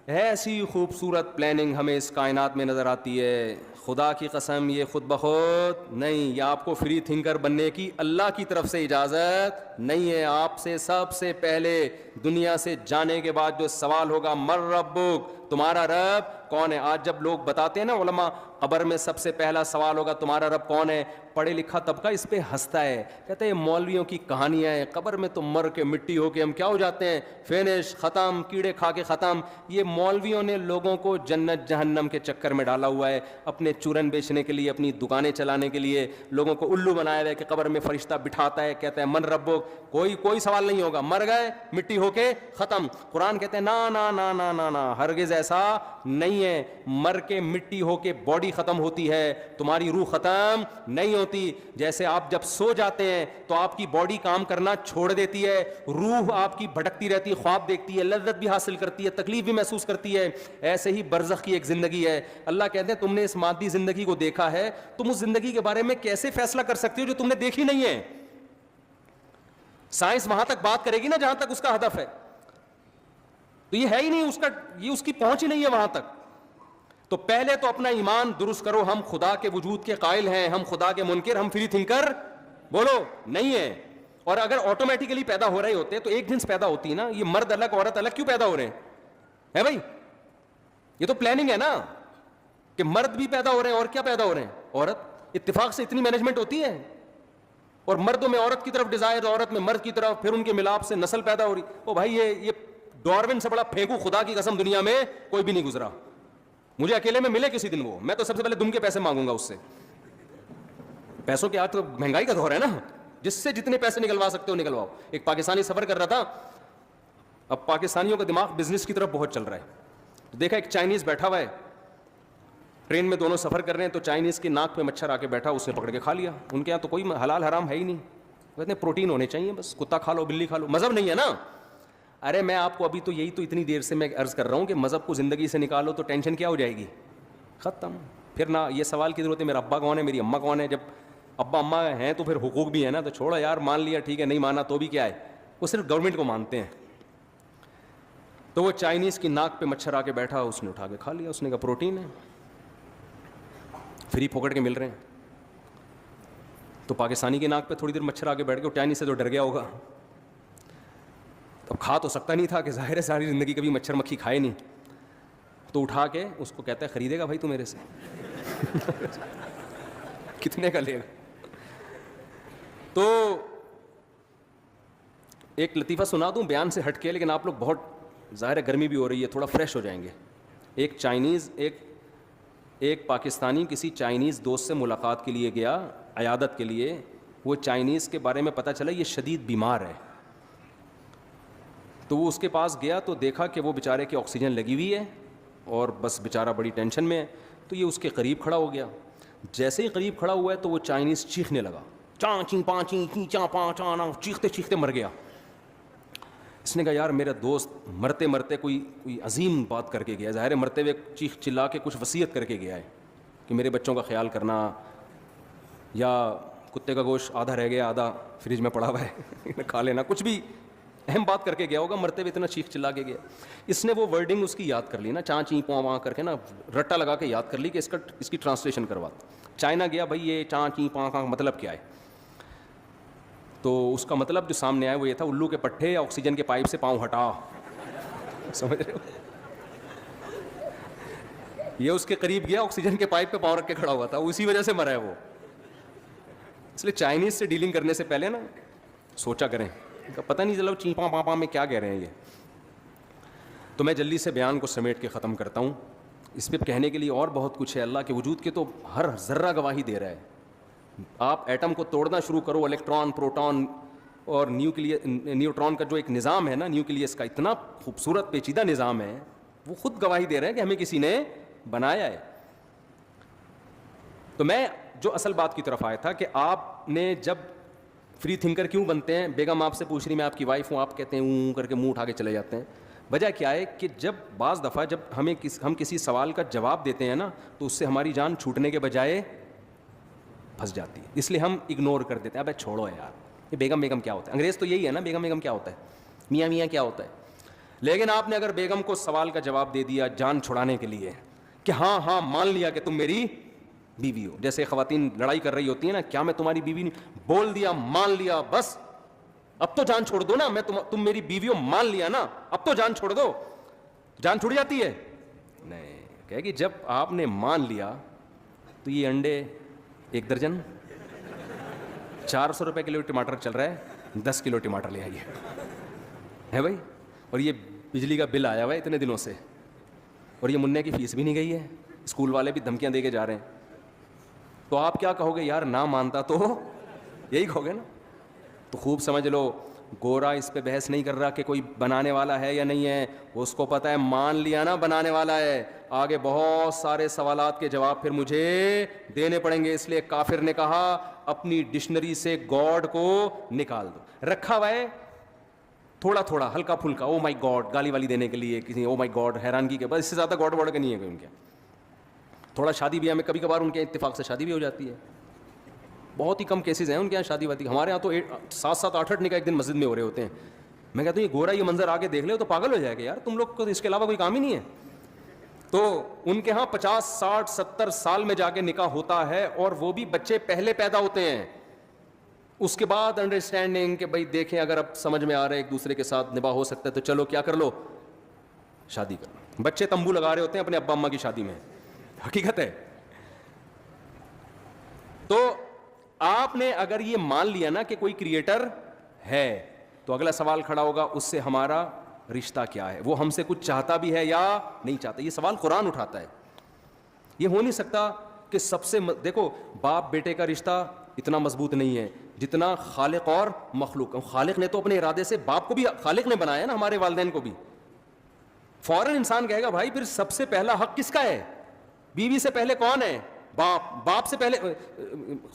ایسی خوبصورت پلاننگ ہمیں اس کائنات میں نظر آتی ہے. خدا کی قسم یہ خود بخود نہیں, یہ آپ کو فری تھنکر بننے کی اللہ کی طرف سے اجازت نہیں ہے. آپ سے سب سے پہلے دنیا سے جانے کے بعد جو سوال ہوگا, مر ربک, تمہارا رب کون ہے. آج جب لوگ بتاتے ہیں نا علماء, قبر میں سب سے پہلا سوال ہوگا تمہارا رب کون ہے, پڑھے لکھا طبقہ اس پہ ہنستا ہے, کہتے ہیں مولویوں کی کہانیاں ہیں, قبر میں تو مر کے مٹی ہو کے ہم کیا ہو جاتے ہیں, فینش, ختم, کیڑے کھا کے ختم. یہ مولویوں نے لوگوں کو جنت جہنم کے چکر میں ڈالا ہوا ہے, اپنے چورن بیچنے کے لیے, اپنی دکانیں چلانے کے لیے لوگوں کو الو بنایا ہے کہ قبر میں فرشتہ بٹھاتا ہے, کہتا ہے من ربک. کوئی سوال نہیں ہوگا, مر گئے مٹی ہو کے ختم. قرآن کہتے ہیں نا نا نا نا نا نا, ہرگز ایسا نہیں ہے. مر کے مٹی ہو کے باڈی ختم ہوتی ہے, تمہاری روح ختم نہیں ہوتی. جیسے آپ جب سو جاتے ہیں تو آپ کی باڈی کام کرنا چھوڑ دیتی ہے, روح آپ کی بھٹکتی رہتی ہے, خواب دیکھتی ہے, لذت بھی حاصل کرتی ہے, تکلیف بھی محسوس کرتی ہے. ایسے ہی برزخ کی ایک زندگی ہے. اللہ کہتے ہیں تم نے اس مادی زندگی کو دیکھا ہے, تم اس زندگی کے بارے میں کیسے فیصلہ کر سکتے ہو جو تم نے دیکھی نہیں ہے. سائنس وہاں تک بات کرے گی نا جہاں تک اس کا ہدف ہے, تو یہ ہے ہی نہیں, یہ اس کی پہنچ ہی نہیں ہے وہاں تک. تو پہلے تو اپنا ایمان درست کرو, ہم خدا کے وجود کے قائل ہیں, ہم خدا کے منکر, ہم فری تھنکر بولو نہیں ہے. اور اگر آٹومیٹیکلی پیدا ہو رہے ہوتے تو ایک جنس پیدا ہوتی نا, یہ مرد الگ عورت الگ کیوں پیدا ہو رہے ہیں بھائی. یہ تو پلاننگ ہے نا کہ مرد بھی پیدا ہو رہے ہیں اور کیا پیدا ہو رہے ہیں عورت. اتفاق سے اتنی مینجمنٹ ہوتی ہے, اور مردوں میں عورت کی طرف ڈیزائر, عورت میں مرد کی طرف, پھر ان کے ملاپ سے نسل پیدا ہو رہی. او بھائی یہ ڈارون سے بڑا پھینکو خدا کی قسم دنیا میں کوئی بھی نہیں گزرا. مجھے اکیلے میں ملے کسی دن وہ, میں تو سب سے پہلے دم کے پیسے مانگوں گا اس سے. پیسوں کے آج تو مہنگائی کا دور ہے نا, جس سے جتنے پیسے نکلوا سکتے ہو نکلواؤ. ایک پاکستانی سفر کر رہا تھا, اب پاکستانیوں کا دماغ بزنس کی طرف بہت چل رہا ہے. دیکھا ایک چائنیز بیٹھا ہوا ہے, ٹرین میں دونوں سفر کر رہے ہیں, تو چائنیز کی ناک پہ مچھر آ کے بیٹھا, اس نے پکڑ کے کھا لیا. ان کے یہاں تو کوئی حلال حرام ہے ہی نہیں, کہتے ہیں پروٹین ہونے چاہیے, بس کتا کھا لو, بلی کھا لو, مذہب نہیں ہے نا. ارے میں آپ کو ابھی تو یہی تو اتنی دیر سے میں عرض کر رہا ہوں کہ مذہب کو زندگی سے نکالو تو ٹینشن کیا ہو جائے گی, ختم. پھر نہ یہ سوال کی ضرورت ہے میرا ابا کون ہے, میری اماں کون ہے. جب ابا اماں ہیں تو پھر حقوق بھی ہے نا, تو چھوڑو یار, مان لیا ٹھیک ہے, نہیں مانا تو بھی کیا ہے, وہ صرف گورنمنٹ کو مانتے ہیں. تو وہ چائنیز کی ناک پہ مچھر آ کے بیٹھا, اس نے اٹھا کے کھا لیا. اس نے کہا پروٹین ہے, فری پھوکٹ کے مل رہے ہیں. تو پاکستانی کی ناک پہ تھوڑی دیر مچھر آ کے بیٹھ گیا, چائنیز سے تو ڈر گیا ہوگا. اب کھا تو سکتا نہیں تھا کہ ظاہر ہے ساری زندگی کبھی مچھر مکھی کھائے نہیں, تو اٹھا کے اس کو کہتا ہے خریدے گا بھائی تو میرے سے کتنے کا لے گا. تو ایک لطیفہ سنا دوں بیان سے ہٹ کے, لیکن آپ لوگ بہت ظاہر ہے گرمی بھی ہو رہی ہے, تھوڑا فریش ہو جائیں گے. ایک پاکستانی کسی چائنیز دوست سے ملاقات کے لیے گیا, عیادت کے لیے. وہ چائنیز کے بارے میں پتہ چلا یہ شدید بیمار ہے, تو وہ اس کے پاس گیا تو دیکھا کہ وہ بیچارے کی آکسیجن لگی ہوئی ہے اور بس بیچارہ بڑی ٹینشن میں ہے. تو یہ اس کے قریب کھڑا ہو گیا. جیسے ہی قریب کھڑا ہوا ہے تو وہ چائنیز چیخنے لگا, چاں چیں پاں چیں چیں چاں پاں چاں, چیختے چیختے مر گیا. اس نے کہا یار میرا دوست مرتے مرتے کوئی عظیم بات کر کے گیا, ظاہر ہے مرتے ہوئے چیخ چلا کے کچھ وصیت کر کے گیا ہے کہ میرے بچوں کا خیال کرنا, یا کتے کا گوشت آدھا رہ گیا آدھا فریج میں پڑا ہوا ہے کھا لینا, کچھ بھی اہم بات کر کے گیا ہوگا, مرتے ہوئے اتنا چیخ چلا کے گیا. اس نے وہ ورڈنگ اس کی یاد کر لی نا, چاں چیں پواں وہاں کر کے نا, رٹا لگا کے یاد کر لی کہ اس کی ٹرانسلیشن کروا. چائنا گیا, بھائی یہ چاں چیں پواں کا مطلب کیا ہے, تو اس کا مطلب جو سامنے آیا وہ یہ تھا, الو کے پٹھے آکسیجن کے پائپ سے پاؤں ہٹا. سمجھ رہے ہو, یہ اس کے قریب گیا, آکسیجن کے پائپ پہ پاؤں رکھ کے کھڑا ہوا تھا, اسی وجہ سے مرا ہے وہ. اس لیے چائنیز سے ڈیلنگ کرنے سے پہلے نا سوچا کریں, پتہ نہیں چلا چیپاں پاپاں میں کیا کہہ رہے ہیں یہ. تو میں جلدی سے بیان کو سمیٹ کے ختم کرتا ہوں. اس پہ کہنے کے لیے اور بہت کچھ ہے, اللہ کے وجود کے تو ہر ذرہ گواہی دے رہا ہے. آپ ایٹم کو توڑنا شروع کرو, الیکٹران پروٹون اور نیوٹران کا جو ایک نظام ہے نا, نیوکلیس کا اتنا خوبصورت پیچیدہ نظام ہے, وہ خود گواہی دے رہے ہیں کہ ہمیں کسی نے بنایا ہے. تو میں جو اصل بات کی طرف آیا تھا کہ آپ نے جب فری تھنکر کیوں بنتے ہیں, بیگم آپ سے پوچھ رہی میں آپ کی وائف ہوں, آپ کہتے ہیں اوں کر کے منہ اٹھا کے چلے جاتے ہیں. وجہ کیا ہے کہ جب بعض دفعہ جب ہم کسی سوال کا جواب دیتے ہیں نا, تو اس سے ہماری جان چھوٹنے کے بجائے پھنس جاتی ہے, اس لیے ہم اگنور کر دیتے ہیں. ابے چھوڑو یار, یہ بیگم کیا ہوتا ہے, انگریز تو یہی ہے نا, بیگم کیا ہوتا ہے, میاں کیا ہوتا ہے. لیکن آپ نے اگر بیگم کو سوال کا جواب دے دیا جان چھڑانے کے لیے کہ ہاں مان لیا کہ تم میری بیوی ہو, جیسے خواتین لڑائی کر رہی ہوتی ہیں نا, کیا میں تمہاری بیوی نہیں, بول دیا مان لیا, بس اب تو جان چھوڑ دو نا, میں تم میری بیوی ہو, مان لیا نا, اب تو جان چھوڑ دو. جان چھوڑ جاتی ہے نہیں, کہے گی جب آپ نے مان لیا تو یہ انڈے 1 درجن 400 روپے کلو ٹماٹر چل رہا ہے, 10 کلو ٹماٹر لے آئیے ہے بھائی, اور یہ بجلی کا بل آیا ہوا ہے اتنے دنوں سے, اور یہ منع کی فیس بھی نہیں گئی ہے, اسکول والے بھی دھمکیاں دے کے جا رہے ہیں. تو آپ کیا کہو گے, یار نہ مانتا تو یہی کہو گے نا. تو خوب سمجھ لو, گورا اس پہ بحث نہیں کر رہا کہ کوئی بنانے والا ہے یا نہیں ہے, اس کو پتہ ہے مان لیا نا بنانے والا ہے, آگے بہت سارے سوالات کے جواب پھر مجھے دینے پڑیں گے. اس لیے کافر نے کہا اپنی ڈکشنری سے گاڈ کو نکال دو, رکھا ہوا ہے تھوڑا تھوڑا ہلکا پھلکا, او مائی گاڈ گالی والی دینے کے لیے کسی, او مائی گاڈ حیرانگی کے, بس اس سے زیادہ گاڈ واڈ کا نہیں ہے کوئی ان کے. تھوڑا شادی بیاہ میں کبھی کبھار ان کے اتفاق سے شادی بھی ہو جاتی ہے, بہت ہی کم کیسز ہیں ان کے یہاں شادی واتی. ہمارے یہاں تو 7 8 نکاح ایک دن مسجد میں ہو رہے ہوتے ہیں. میں کہتا ہوں یہ گورا یہ منظر آگے دیکھ لے تو پاگل ہو جائے گا یار, تم لوگ کو اس کے علاوہ کوئی کام ہی نہیں ہے. تو ان کے ہاں 50 60 70 سال میں جا کے نکاح ہوتا ہے, اور وہ بھی بچے پہلے پیدا ہوتے ہیں, اس کے بعد انڈرسٹینڈنگ کہ بھائی دیکھیں اگر اب سمجھ میں آ رہا ہے ایک دوسرے کے ساتھ نباہ ہو سکتا ہے تو چلو کیا کر لو, شادی کر لو. بچے تمبو لگا رہے ہوتے ہیں اپنے ابا اماں کی شادی میں, حقیقت ہے. تو آپ نے اگر یہ مان لیا نا کہ کوئی کریٹر ہے, تو اگلا سوال کھڑا ہوگا اس سے ہمارا رشتہ کیا ہے, وہ ہم سے کچھ چاہتا بھی ہے یا نہیں چاہتا. یہ سوال قرآن اٹھاتا ہے. یہ ہو نہیں سکتا کہ سب سے دیکھو باپ بیٹے کا رشتہ اتنا مضبوط نہیں ہے, جتنا خالق اور مخلوق. خالق نے تو اپنے ارادے سے باپ کو بھی خالق نے بنایا نا, ہمارے والدین کو بھی. فوراً انسان کہے گا بھائی پھر سب سے پہلا حق کس کا ہے؟ بیوی سے پہلے کون ہے؟ باپ. باپ سے پہلے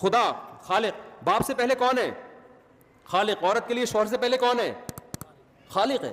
خدا خالق. باپ سے پہلے کون ہے؟ خالق. عورت کے لیے شوہر سے پہلے کون ہے؟ خالق ہے.